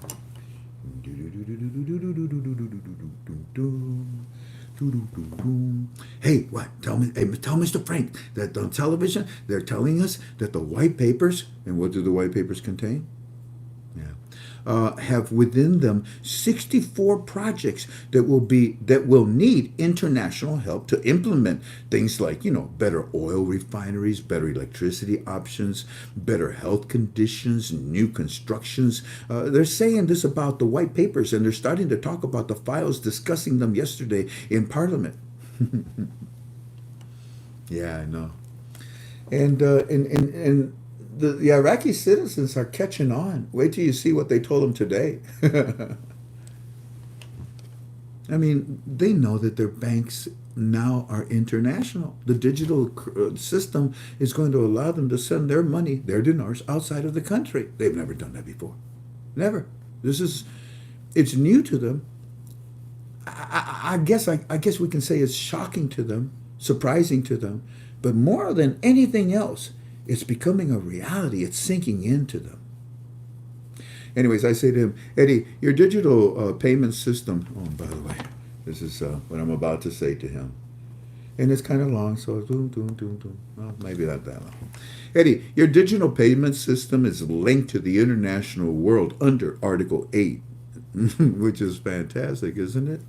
Hey, what? Tell Mr. Frank that on television they're telling us that the white papers, and what do the white papers contain? Have within them 64 projects that will need international help to implement things like, better oil refineries, better electricity options, better health conditions, new constructions. They're saying this about the white papers, and they're starting to talk about the files, discussing them yesterday in Parliament. Yeah, I know. And the Iraqi citizens are catching on. Wait till you see what they told them today. I mean, they know that their banks now are international. The digital system is going to allow them to send their money, their dinars, outside of the country. They've never done that before. Never. It's new to them. I guess we can say it's shocking to them, surprising to them, but more than anything else, it's becoming a reality. It's sinking into them. Anyways, I say to him, Eddie, your digital payment system. Oh, by the way, this is what I'm about to say to him. And it's kind of long, so well, maybe not that long. Eddie, your digital payment system is linked to the international world under Article 8. Which is fantastic, isn't it?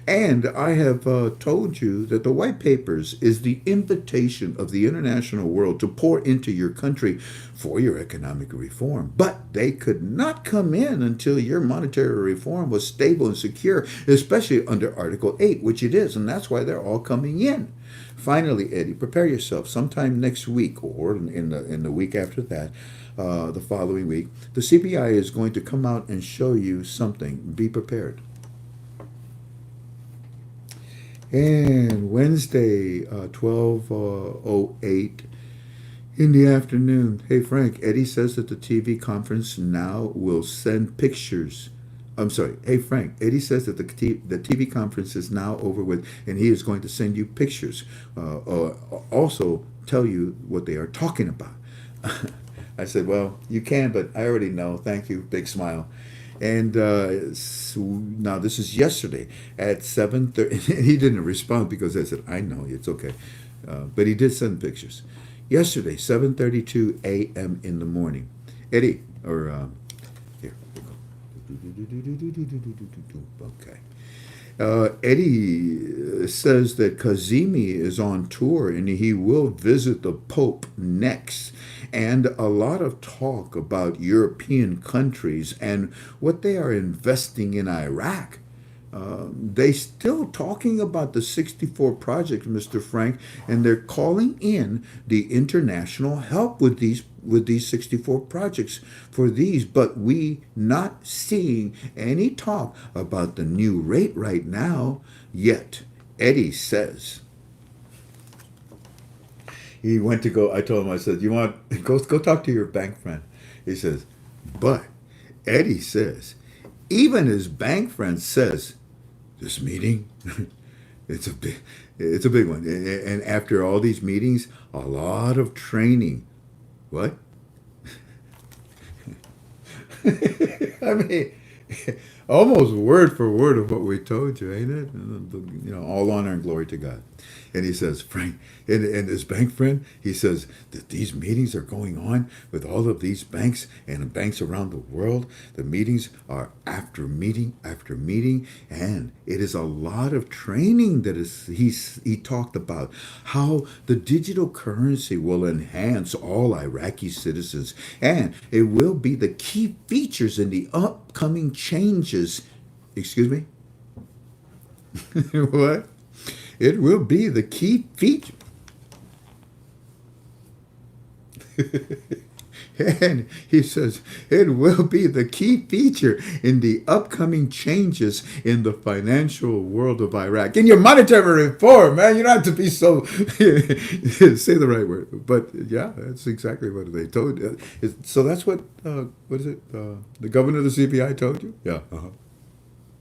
And I have told you that the white papers is the invitation of the international world to pour into your country for your economic reform. But they could not come in until your monetary reform was stable and secure, especially under Article 8, which it is, and that's why they're all coming in. Finally, Eddie, prepare yourself. Sometime next week or in the week after that, the following week, the CBI is going to come out and show you something. Be prepared. And Wednesday, 12:08 in the afternoon. Hey, Frank, Eddie says that the TV conference now will send pictures. I'm sorry. Hey, Frank, Eddie says that the TV conference is now over with, and he is going to send you pictures. Also tell you what they are talking about. I said, well, you can, but I already know. Thank you. Big smile. And so now this is yesterday at 7:30. He didn't respond because I said, I know, it's okay. But he did send pictures. Yesterday, 7:32 a.m. in the morning. Eddie, or here we go. Okay. Eddie says that Kazemi is on tour and he will visit the Pope next. And a lot of talk about European countries and what they are investing in Iraq. they still talking about the 64 project, Mr. Frank, and they're calling in the international help with these 64 projects for these, but we not seeing any talk about the new rate right now yet. Eddie says he went to go. I told him, I said, you want go talk to your bank friend. He says, but Eddie says, even his bank friend says, this meeting, it's a big one. And after all these meetings, a lot of training. What? I mean, almost word for word of what we told you, ain't it? You know, all honor and glory to God. And he says, Frank, and his bank friend, he says that these meetings are going on with all of these banks and banks around the world. The meetings are after meeting after meeting, and it is a lot of training that he talked about how the digital currency will enhance all Iraqi citizens, and it will be the key features in the upcoming changes. Excuse me? What? It will be the key feature. And he says, it will be the key feature in the upcoming changes in the financial world of Iraq. In your monetary reform, man, you don't have to be so, say the right word. But yeah, that's exactly what they told you. So that's what is it? The governor of the CPI told you? Yeah. Uh-huh.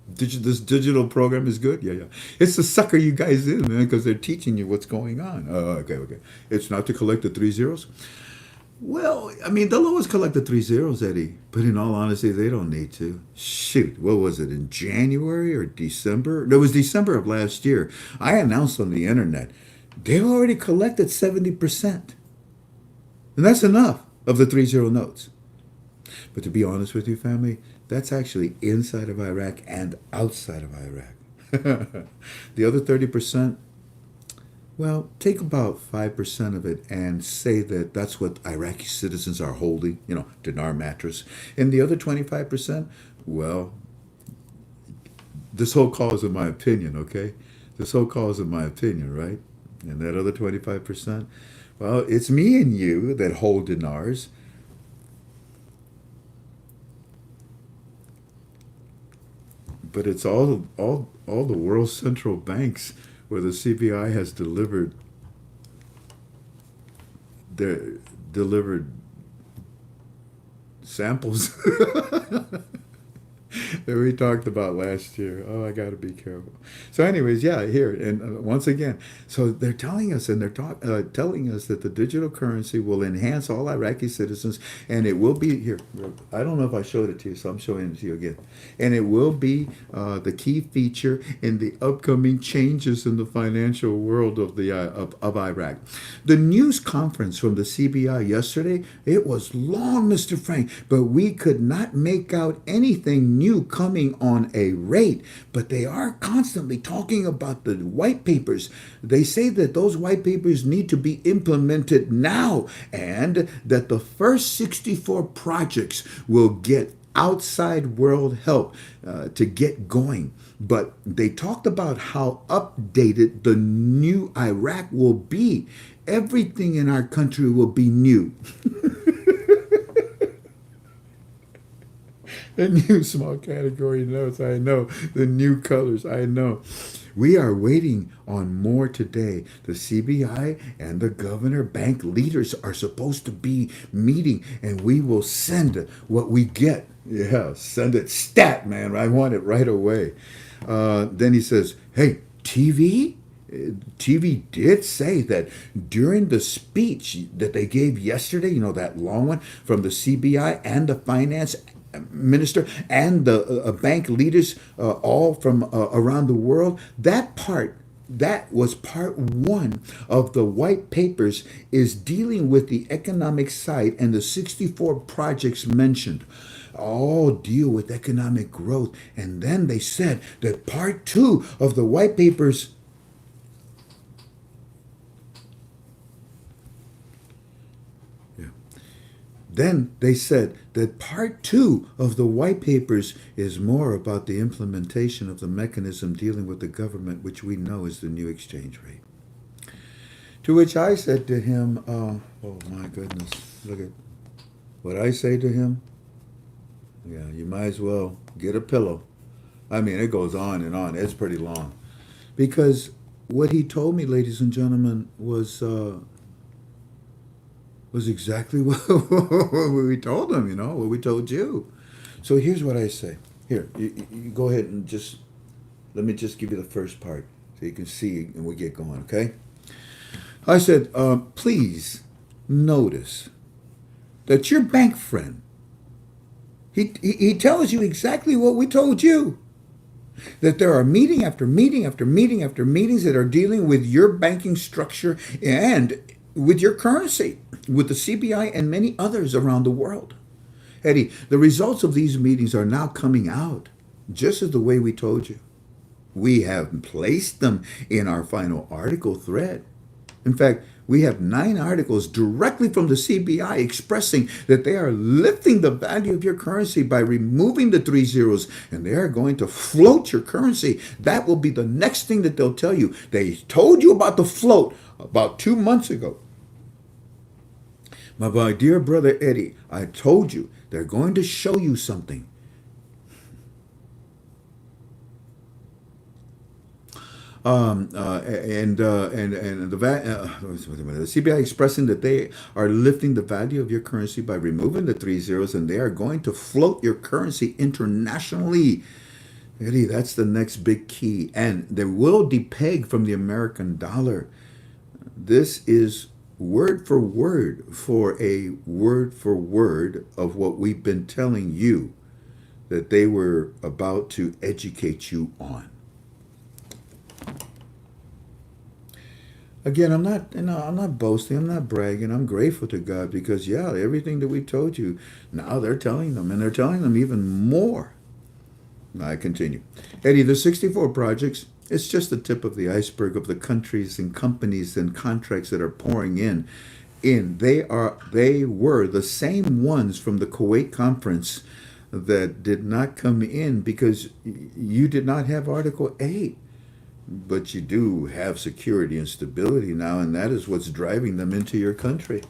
This digital program is good? Yeah. It's to sucker you guys in, man, because they're teaching you what's going on. Okay. It's not to collect the 3 zeros? Well, I mean, they'll always collect the 3 zeros, Eddie. But in all honesty, they don't need to. Shoot, what was it, in January or December? No, it was December of last year. I announced on the internet, they've already collected 70%. And that's enough of the 3 zero notes. But to be honest with you, family, that's actually inside of Iraq and outside of Iraq. The other 30%, well, take about 5% of it and say that that's what Iraqi citizens are holding, Dinar mattress. And the other 25%, well, this whole call is in my opinion, okay? This whole call is in my opinion, right? And that other 25%, well, it's me and you that hold dinars. But it's all the world's central banks where the CPI has delivered samples that we talked about last year. Oh, I got to be careful. So anyways, yeah, here. And once again, so they're telling us, and they're telling us that the digital currency will enhance all Iraqi citizens, and it will be, here, I don't know if I showed it to you, so I'm showing it to you again. And it will be the key feature in the upcoming changes in the financial world of Iraq. The news conference from the CBI yesterday, it was long, Mr. Frank, but we could not make out anything new coming on a rate, but they are constantly talking about the white papers. They say that those white papers need to be implemented now, and that the first 64 projects will get outside world help to get going. But they talked about how updated the new Iraq will be. Everything in our country will be new. The new small category notes, I know. The new colors, I know. We are waiting on more today. The CBI and the governor bank leaders are supposed to be meeting, and we will send what we get. Yeah, send it stat, man. I want it right away. Then he says, hey, TV did say that during the speech that they gave yesterday, that long one from the CBI and the finance minister and the bank leaders, all from around the world, that was part one of the white papers, is dealing with the economic side, and the 64 projects mentioned all deal with economic growth. And then they said that part two of the white papers Then they said that part two of the white papers is more about the implementation of the mechanism dealing with the government, which we know is the new exchange rate. To which I said to him, oh my goodness, look at what I say to him. Yeah, you might as well get a pillow. I mean, it goes on and on. It's pretty long. Because what he told me, ladies and gentlemen, was exactly what we told him, what we told you. So here's what I say. Here, you go ahead and let me just give you the first part so you can see and we get going, okay? I said, please notice that your bank friend, he tells you exactly what we told you. That there are meeting after meeting after meeting after meetings that are dealing with your banking structure and with your currency, with the CBI and many others around the world. Eddie, the results of these meetings are now coming out, just as the way we told you. We have placed them in our final article thread. In fact, we have 9 articles directly from the CBI expressing that they are lifting the value of your currency by removing the 3 zeros, and they are going to float your currency. That will be the next thing that they'll tell you. They told you about the float about 2 months ago. My dear brother Eddie, I told you they're going to show you something. The CBI expressing that they are lifting the value of your currency by removing the 3 zeros, and they are going to float your currency internationally. Eddie, that's the next big key. And they will depeg from the American dollar. This is word for word of what we've been telling you that they were about to educate you on. Again, I'm not boasting, I'm not bragging, I'm grateful to God because, everything that we told you, now they're telling them, and they're telling them even more. Now I continue. Eddie, the 64 projects, it's just the tip of the iceberg of the countries and companies and contracts that are pouring in. They were the same ones from the Kuwait conference that did not come in because you did not have Article 8. But you do have security and stability now, and that is what's driving them into your country.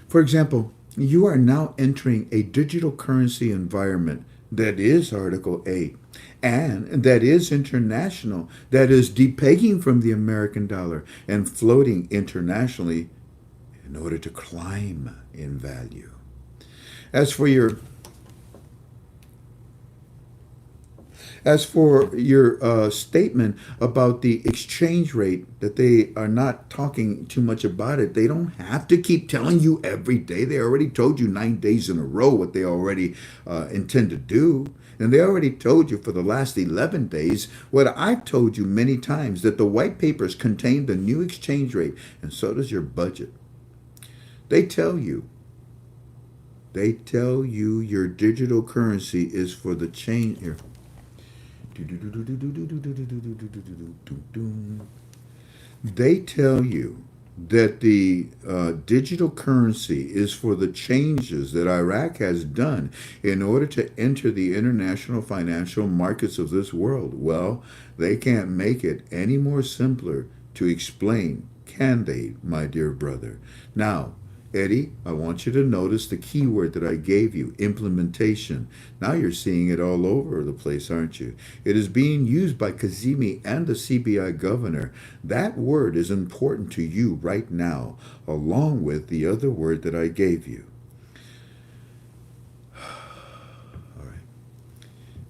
For example, you are now entering a digital currency environment that is Article 8 and that is international, that is depegging from the American dollar and floating internationally in order to climb in value. As for your statement about the exchange rate, that they are not talking too much about it, they don't have to keep telling you every day. They already told you 9 days in a row what they already intend to do. And they already told you for the last 11 days what I've told you many times, that the white papers contain the new exchange rate, and so does your budget. They tell you your digital currency is for the change here. They tell you that the digital currency is for the changes that Iraq has done in order to enter the international financial markets of this world. Well, they can't make it any more simpler to explain, can they, my dear brother? Now, Eddie, I want you to notice the key word that I gave you, implementation. Now you're seeing it all over the place, aren't you? It is being used by Kazemi and the CBI governor. That word is important to you right now, along with the other word that I gave you. All right.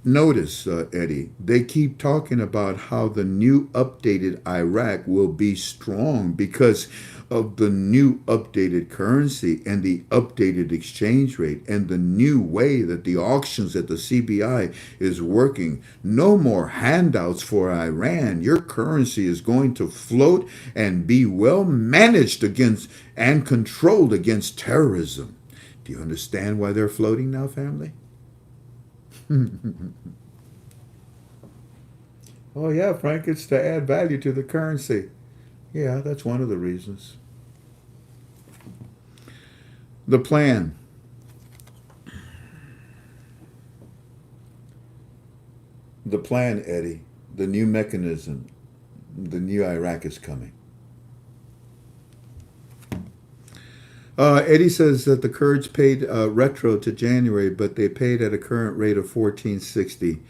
Notice, Eddie, they keep talking about how the new updated Iraq will be strong because of the new updated currency and the updated exchange rate and the new way that the auctions at the CBI is working. No more handouts for Iran. Your currency is going to float and be well managed against and controlled against terrorism. Do you understand why they're floating now, family? Oh yeah, Frank, it's to add value to the currency. Yeah, that's one of the reasons. The plan. The plan, Eddie. The new mechanism. The new Iraq is coming. Eddie says that the Kurds paid retro to January, but they paid at a current rate of 1460.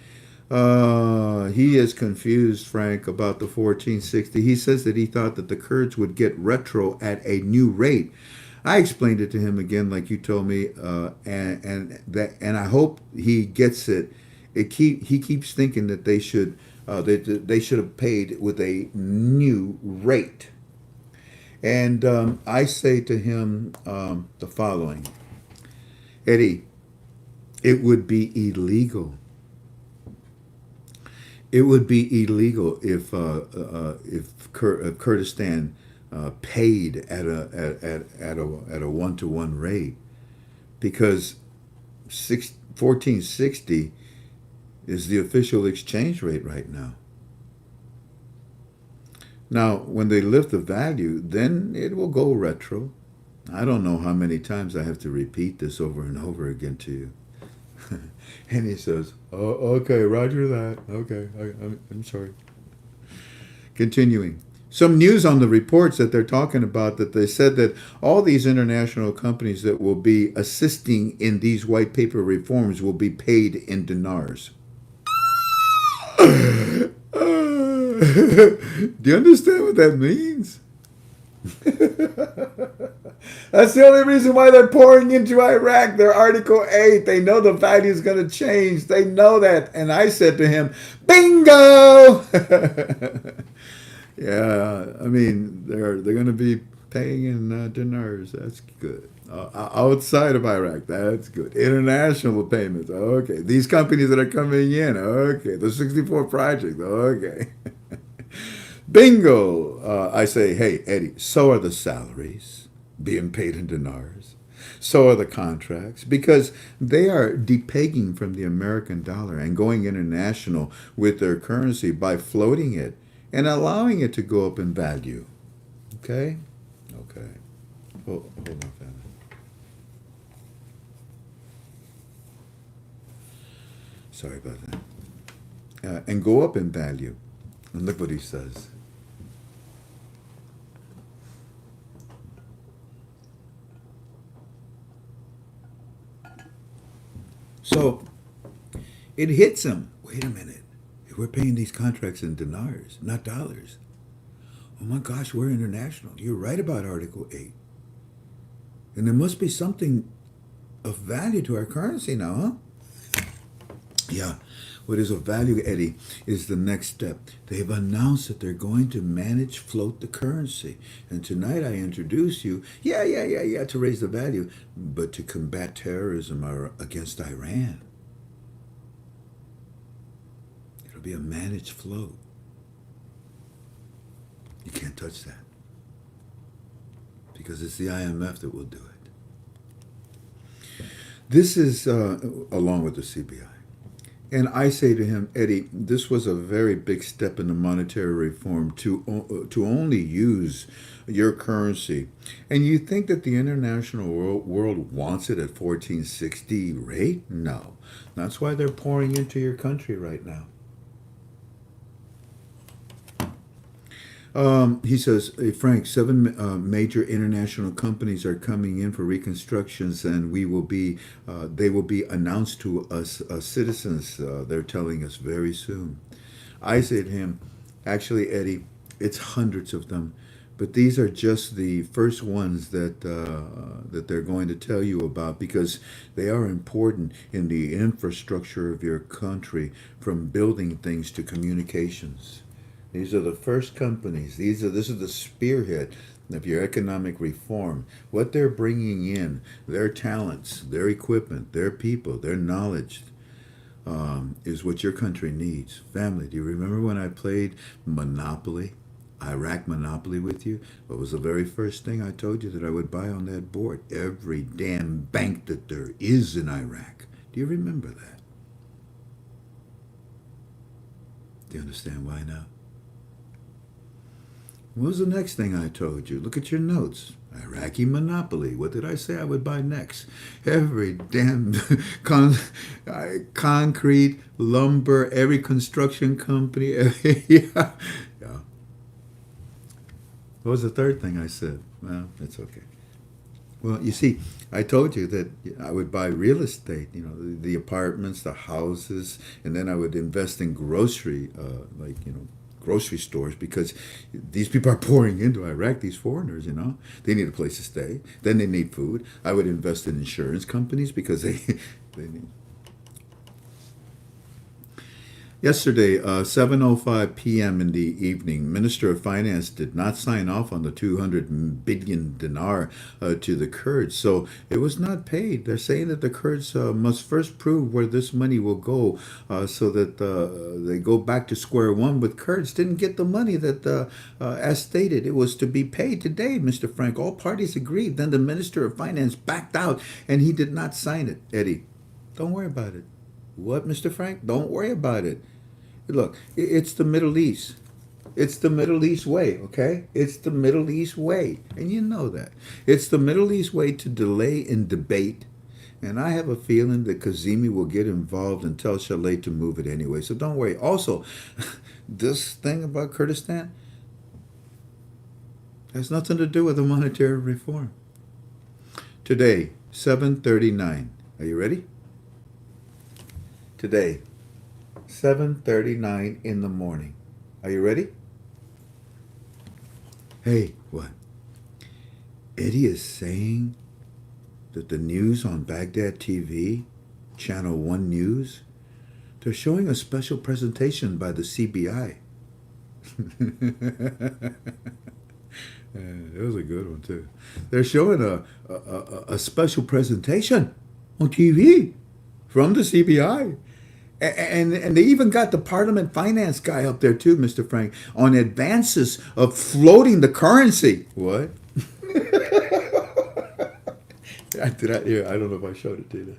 He is confused, Frank, about the 1460. He says that he thought that the Kurds would get retro at a new rate. I explained it to him again, like you told me, and I hope he gets it. He keeps thinking that they should have paid with a new rate. And I say to him the following: Eddie, it would be illegal. It would be illegal if Kurdistan paid at a 1-to-1 rate, because 1460 is the official exchange rate right now. Now, when they lift the value, then it will go retro. I don't know how many times I have to repeat this over and over again to you. And he says, "Oh, okay, roger that. Okay, I'm sorry." Continuing. Some news on the reports that they're talking about, that they said that all these international companies that will be assisting in these white paper reforms will be paid in dinars. Do you understand what that means? That's the only reason why they're pouring into Iraq. They're Article 8. They know the value is going to change. They know that. And I said to him, bingo! Yeah, I mean, they're going to be paying in dinars. That's good. Outside of Iraq, that's good. International payments, okay. These companies that are coming in, okay. The 64 projects, okay. Bingo! I say, hey, Eddie, so are the salaries being paid in dinars. So are the contracts, because they are depegging from the American dollar and going international with their currency by floating it and allowing it to go up in value. Okay? Okay. Hold on, family. Sorry about that. And go up in value. And look what he says. So it hits him. Wait a minute. We're paying these contracts in dinars, not dollars. Oh my gosh, we're international. You're right about Article 8. And there must be something of value to our currency now, huh? Yeah. What is of value, Eddie, is the next step. They've announced that they're going to manage float the currency. And tonight I introduce you, to raise the value, but to combat terrorism or against Iran. It'll be a managed float. You can't touch that, because it's the IMF that will do it. This is along with the CBI. And I say to him, Eddie, this was a very big step in the monetary reform to only use your currency. And you think that the international world wants it at 1460 rate? No. That's why they're pouring into your country right now. He says, hey, Frank, 7 major international companies are coming in for reconstructions, and they will be announced to us citizens. They're telling us very soon. I say to him, actually, Eddie, it's hundreds of them, but these are just the first ones that they're going to tell you about, because they are important in the infrastructure of your country, from building things to communications. These are the first companies. This is the spearhead of your economic reform. What they're bringing in, their talents, their equipment, their people, their knowledge, is what your country needs. Family, do you remember when I played Monopoly, Iraq Monopoly with you? What was the very first thing I told you that I would buy on that board? Every damn bank that there is in Iraq. Do you remember that? Do you understand why now? What was the next thing I told you? Look at your notes. Iraqi monopoly. What did I say I would buy next? Every damn concrete, lumber, every construction company. Yeah. Yeah. What was the third thing I said? Well, it's okay. Well, you see, I told you that I would buy real estate, the apartments, the houses, and then I would invest in grocery, grocery stores, because these people are pouring into Iraq, these foreigners, They need a place to stay. Then they need food. I would invest in insurance companies because they need. Yesterday, 7:05 p.m. in the evening, Minister of Finance did not sign off on the 200 billion dinar to the Kurds, so it was not paid. They're saying that the Kurds must first prove where this money will go, so that they go back to square one. But Kurds didn't get the money that, as stated, it was to be paid today, Mr. Frank. All parties agreed. Then the Minister of Finance backed out, and he did not sign it. Eddie, don't worry about it. What, Mr. Frank? Don't worry about it. Look, it's the Middle East. It's the Middle East way, okay? It's the Middle East way, and you know that. It's the Middle East way to delay and debate, and I have a feeling that Kazemi will get involved and tell Chalet to move it anyway, so don't worry. Also, this thing about Kurdistan has nothing to do with the monetary reform. Today, 7:39. Are you ready? Today, 7:39 in the morning. Are you ready? Hey, what? Eddie is saying that the news on Baghdad TV, Channel 1 News, they're showing a special presentation by the CBI. It was a good one, too. They're showing a special presentation on TV from the CBI. And they even got the Parliament finance guy up there too, Mr. Frank, on advances of floating the currency. What? I don't know if I showed it to you.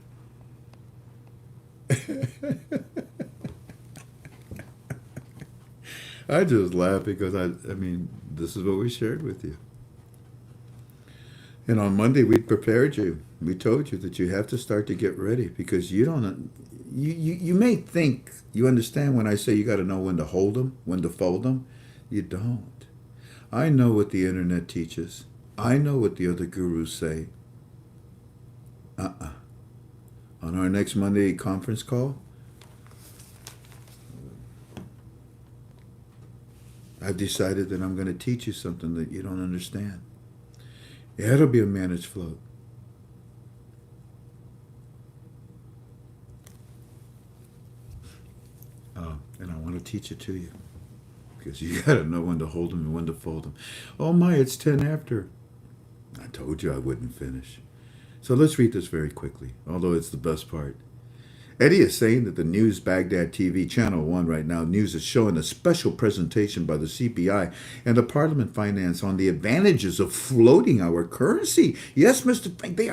I just laugh because I mean, this is what we shared with you. And on Monday, we prepared you. We told you that you have to start to get ready because you don't. You may think you understand when I say you got to know when to hold them, when to fold them. You don't. I know what the internet teaches. I know what the other gurus say. On our next Monday conference call, I've decided that I'm going to teach you something that you don't understand. Yeah, it'll be a managed float. And I want to teach it to you. Because you got to know when to hold them and when to fold them. Oh my, it's 10 after. I told you I wouldn't finish. So let's read this very quickly, although it's the best part. Eddie is saying that the News Baghdad TV, Channel 1 right now, news is showing a special presentation by the CPI and the Parliament Finance on the advantages of floating our currency. Yes, Mr. Frank, they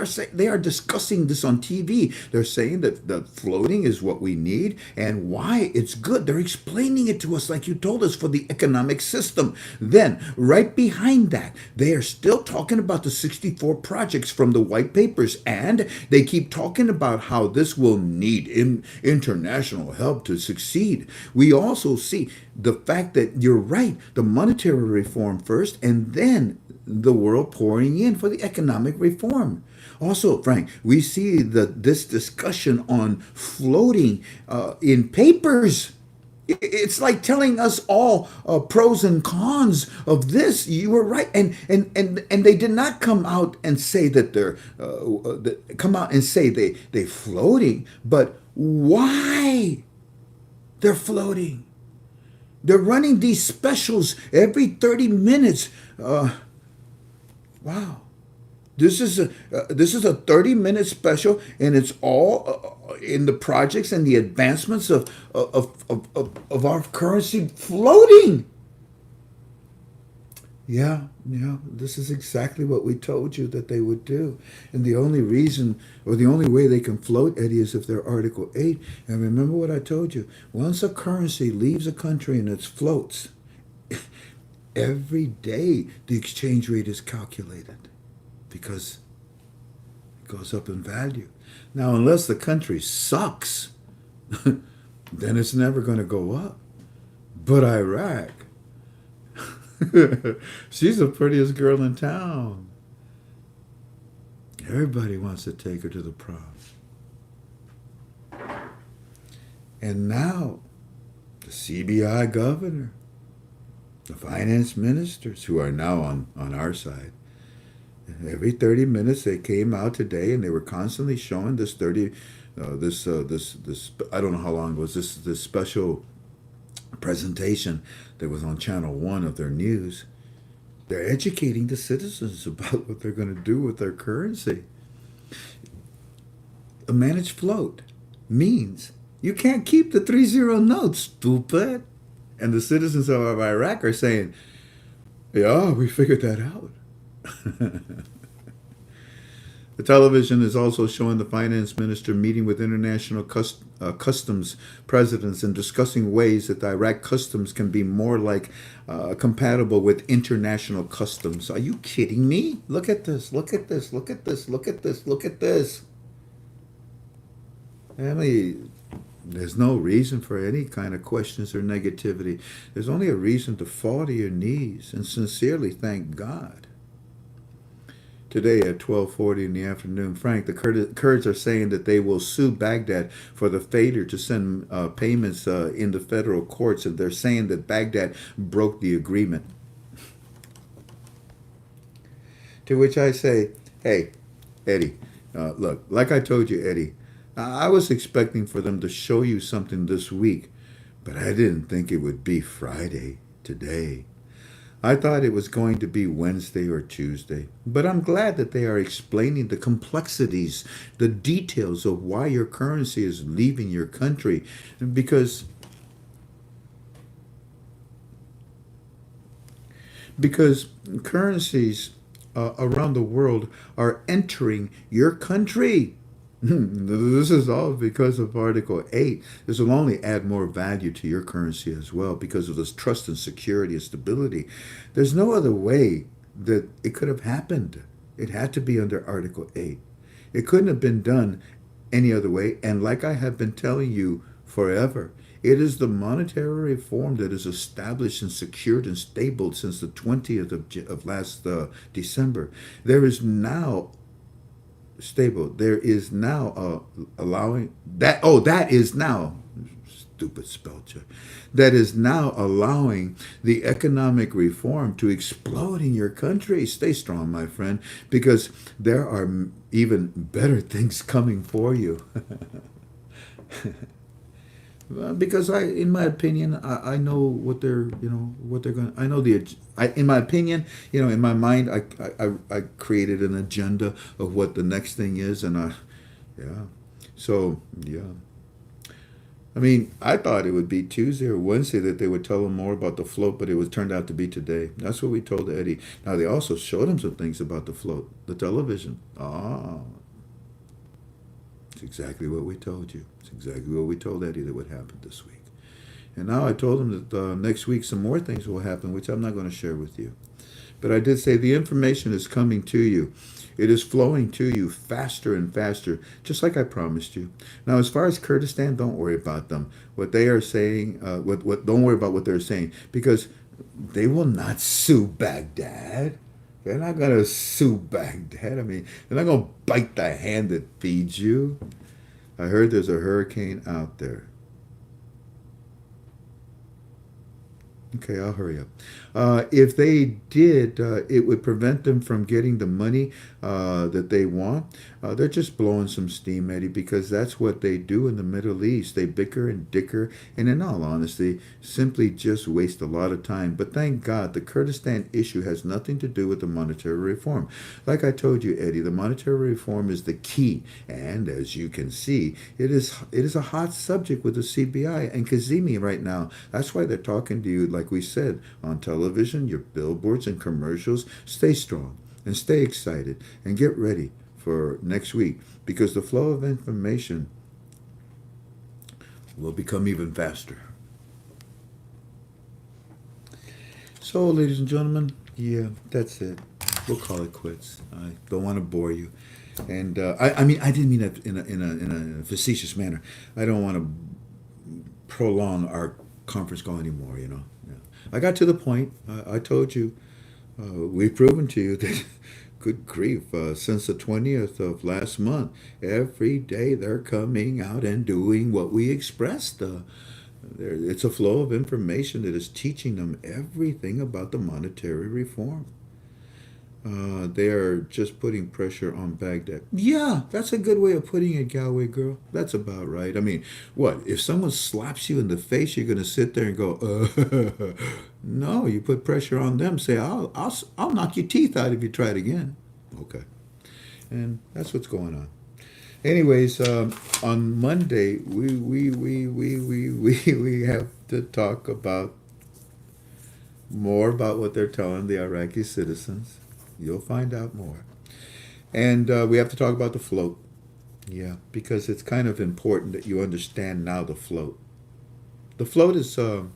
are discussing this on TV. They're saying that the floating is what we need and why it's good. They're explaining it to us like you told us for the economic system. Then, right behind that, they are still talking about the 64 projects from the white papers, and they keep talking about how this will need international help to succeed. We also see the fact that you're right, the monetary reform first, and then the world pouring in for the economic reform. Also, Frank, we see this discussion on floating in papers. It's like telling us all pros and cons of this. You were right, and they did not come out and say that they're floating, but why they're floating. They're running these specials every 30 minutes. Wow. This is a 30-minute special, and it's all in the projects and the advancements of our currency floating. Yeah, this is exactly what we told you that they would do. And the only reason, or the only way they can float, Eddie, is if they're Article 8. And remember what I told you. Once a currency leaves a country and it floats, Every day the exchange rate is calculated because it goes up in value. Now, unless the country sucks, then it's never going to go up. But Iraq, she's the prettiest girl in town. Everybody wants to take her to the prom. And now, the CBI governor, the finance ministers who are now on our side, every 30 minutes they came out today and they were constantly showing this I don't know how long it was, this special presentation that was on channel 1 of their news. They're educating the citizens about what they're going to do with their currency. A managed float means you can't keep the 3-0 notes, stupid. And the citizens of Iraq are saying, yeah, we figured that out. The television is also showing the finance minister meeting with international customs presidents and discussing ways that the Iraq customs can be more like compatible with international customs. Are you kidding me? Look at this, look at this, look at this, look at this, look at this. I mean, there's no reason for any kind of questions or negativity. There's only a reason to fall to your knees and sincerely thank God. Today at 12:40 in the afternoon, Frank, the Kurds are saying that they will sue Baghdad for the failure to send payments in the federal courts, and they're saying that Baghdad broke the agreement. To which I say, hey, Eddie, look, like I told you, Eddie, I was expecting for them to show you something this week, but I didn't think it would be Friday, today. I thought it was going to be Wednesday or Tuesday, but I'm glad that they are explaining the complexities, the details of why your currency is leaving your country, because currencies around the world are entering your country. This is all because of Article 8. This will only add more value to your currency as well because of this trust and security and stability. There's no other way that it could have happened. It had to be under Article 8. It couldn't have been done any other way. And like I have been telling you forever, it is the monetary reform that is established and secured and stable since the 20th of last December. There is now stable. There is now allowing that. Oh, that is now stupid spell check. That is now allowing the economic reform to explode in your country. Stay strong, my friend, because there are even better things coming for you. Because in my opinion, I know what they're, what they're going. I know in my opinion, in my mind, I created an agenda of what the next thing is, and I mean, I thought it would be Tuesday or Wednesday that they would tell them more about the float, but it turned out to be today. That's what we told Eddie. Now they also showed him some things about the float, the television. It's exactly what we told you. It's exactly what we told Eddie that would happen this week. And now I told him that next week some more things will happen, which I'm not going to share with you. But I did say the information is coming to you. It is flowing to you faster and faster, just like I promised you. Now, as far as Kurdistan, don't worry about them. What they are saying, don't worry about what they're saying, because they will not sue Baghdad. They're not going to sue Baghdad. I mean, they're not going to bite the hand that feeds you. I heard there's a hurricane out there. Okay, I'll hurry up. If they did, it would prevent them from getting the money that they want. They're just blowing some steam, Eddie, because that's what they do in the Middle East. They bicker and dicker, and in all honesty, simply just waste a lot of time. But thank God, the Kurdistan issue has nothing to do with the monetary reform. Like I told you, Eddie, the monetary reform is the key. And as you can see, it is a hot subject with the CBI and Kazemi right now. That's why they're talking to you, like we said, on television, your billboards and commercials. Stay strong and stay excited and get ready for next week, because the flow of information will become even faster. So, ladies and gentlemen, yeah, that's it. We'll call it quits. I don't want to bore you. And I mean, I didn't mean that in a facetious manner. I don't want to prolong our conference call anymore, you know. Yeah. I got to the point. I told you, we've proven to you that, good grief, since the 20th of last month, every day they're coming out and doing what we expressed. It's a flow of information that is teaching them everything about the monetary reform. They are just putting pressure on Baghdad. Yeah, that's a good way of putting it, Galway girl. That's about right. I mean, what? If someone slaps you in the face, you're going to sit there and go, no, you put pressure on them. Say, I'll knock your teeth out if you try it again. Okay. And that's what's going on. Anyways, on Monday, we have to talk about more about what they're telling the Iraqi citizens. You'll find out more. And we have to talk about the float. Yeah, because it's kind of important that you understand now the float. The float is a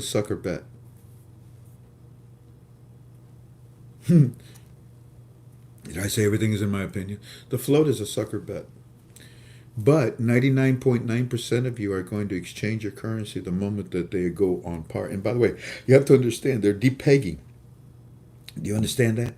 sucker bet. Did I say everything is in my opinion? The float is a sucker bet. But 99.9% of you are going to exchange your currency the moment that they go on par. And by the way, you have to understand, they're depegging. Do you understand that?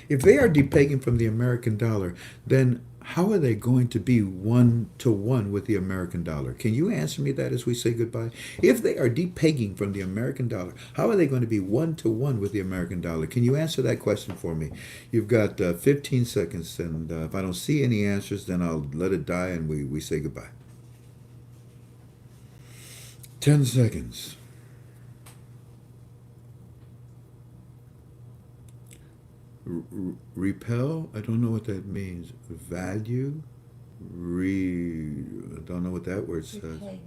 If they are depegging from the American dollar, then how are they going to be 1-to-1 with the American dollar? Can you answer me that as we say goodbye? If they are depegging from the American dollar, how are they going to be 1-to-1 with the American dollar? Can you answer that question for me? You've got 15 seconds, and if I don't see any answers, then I'll let it die and we say goodbye. 10 seconds. Repel, I don't know what that means. Value, I don't know what that word says. Repeg.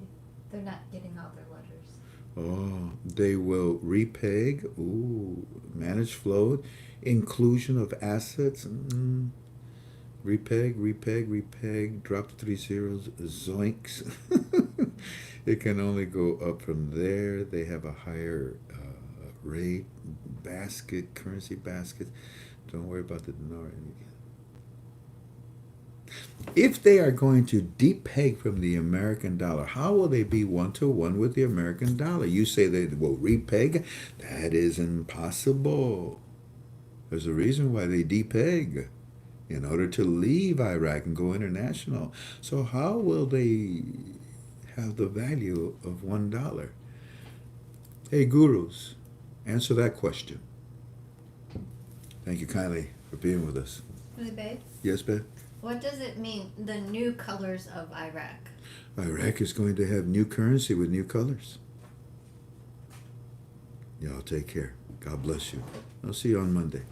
They're not getting all their letters. Oh, they will repeg. Ooh, manage float, inclusion of assets. Repeg. Drop the 3 zeros. Zoinks. It can only go up from there. They have a higher rate. Currency basket. Don't worry about the Dinar. If they are going to depeg from the American dollar, how will they be 1-to-1 with the American dollar? You say they will repeg? That is impossible. There's a reason why they depeg, in order to leave Iraq and go international. So how will they have the value of $1? Hey, gurus, answer that question. Thank you kindly for being with us. Really, babe? Yes, babe? What does it mean, the new colors of Iraq? Iraq is going to have new currency with new colors. Y'all take care. God bless you. I'll see you on Monday.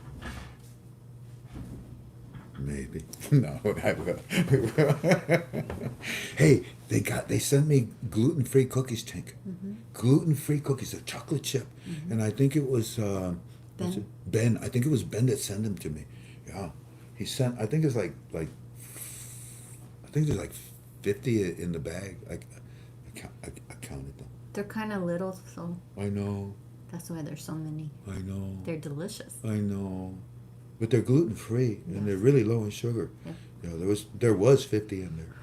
Maybe. No, I will. Hey, they sent me gluten-free cookies, Tink. Mm-hmm. Gluten-free cookies, a chocolate chip. Mm-hmm. And I think it was Ben? Ben. I think it was Ben that sent them to me. Yeah. He sent, I think it's I think there's like 50 in the bag. I counted them. They're kind of little, so I know. that's why there's so many. I know. They're delicious. I know. But they're gluten free and they're really low in sugar. Yeah. Yeah, there was 50 in there.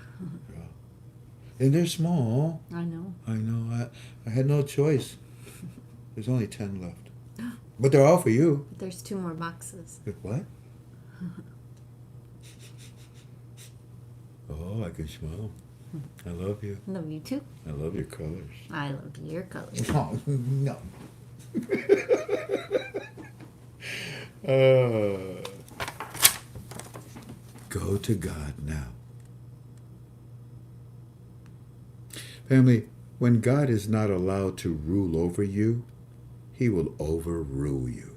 Yeah. And they're small. I know. I know. I had no choice. There's only 10 left. But they're all for you. There's 2 more boxes. What? Oh, I can smell. I love you. Love you too. I love your colors. I love your colors. Oh, no. Go to God now. Family, when God is not allowed to rule over you, He will overrule you.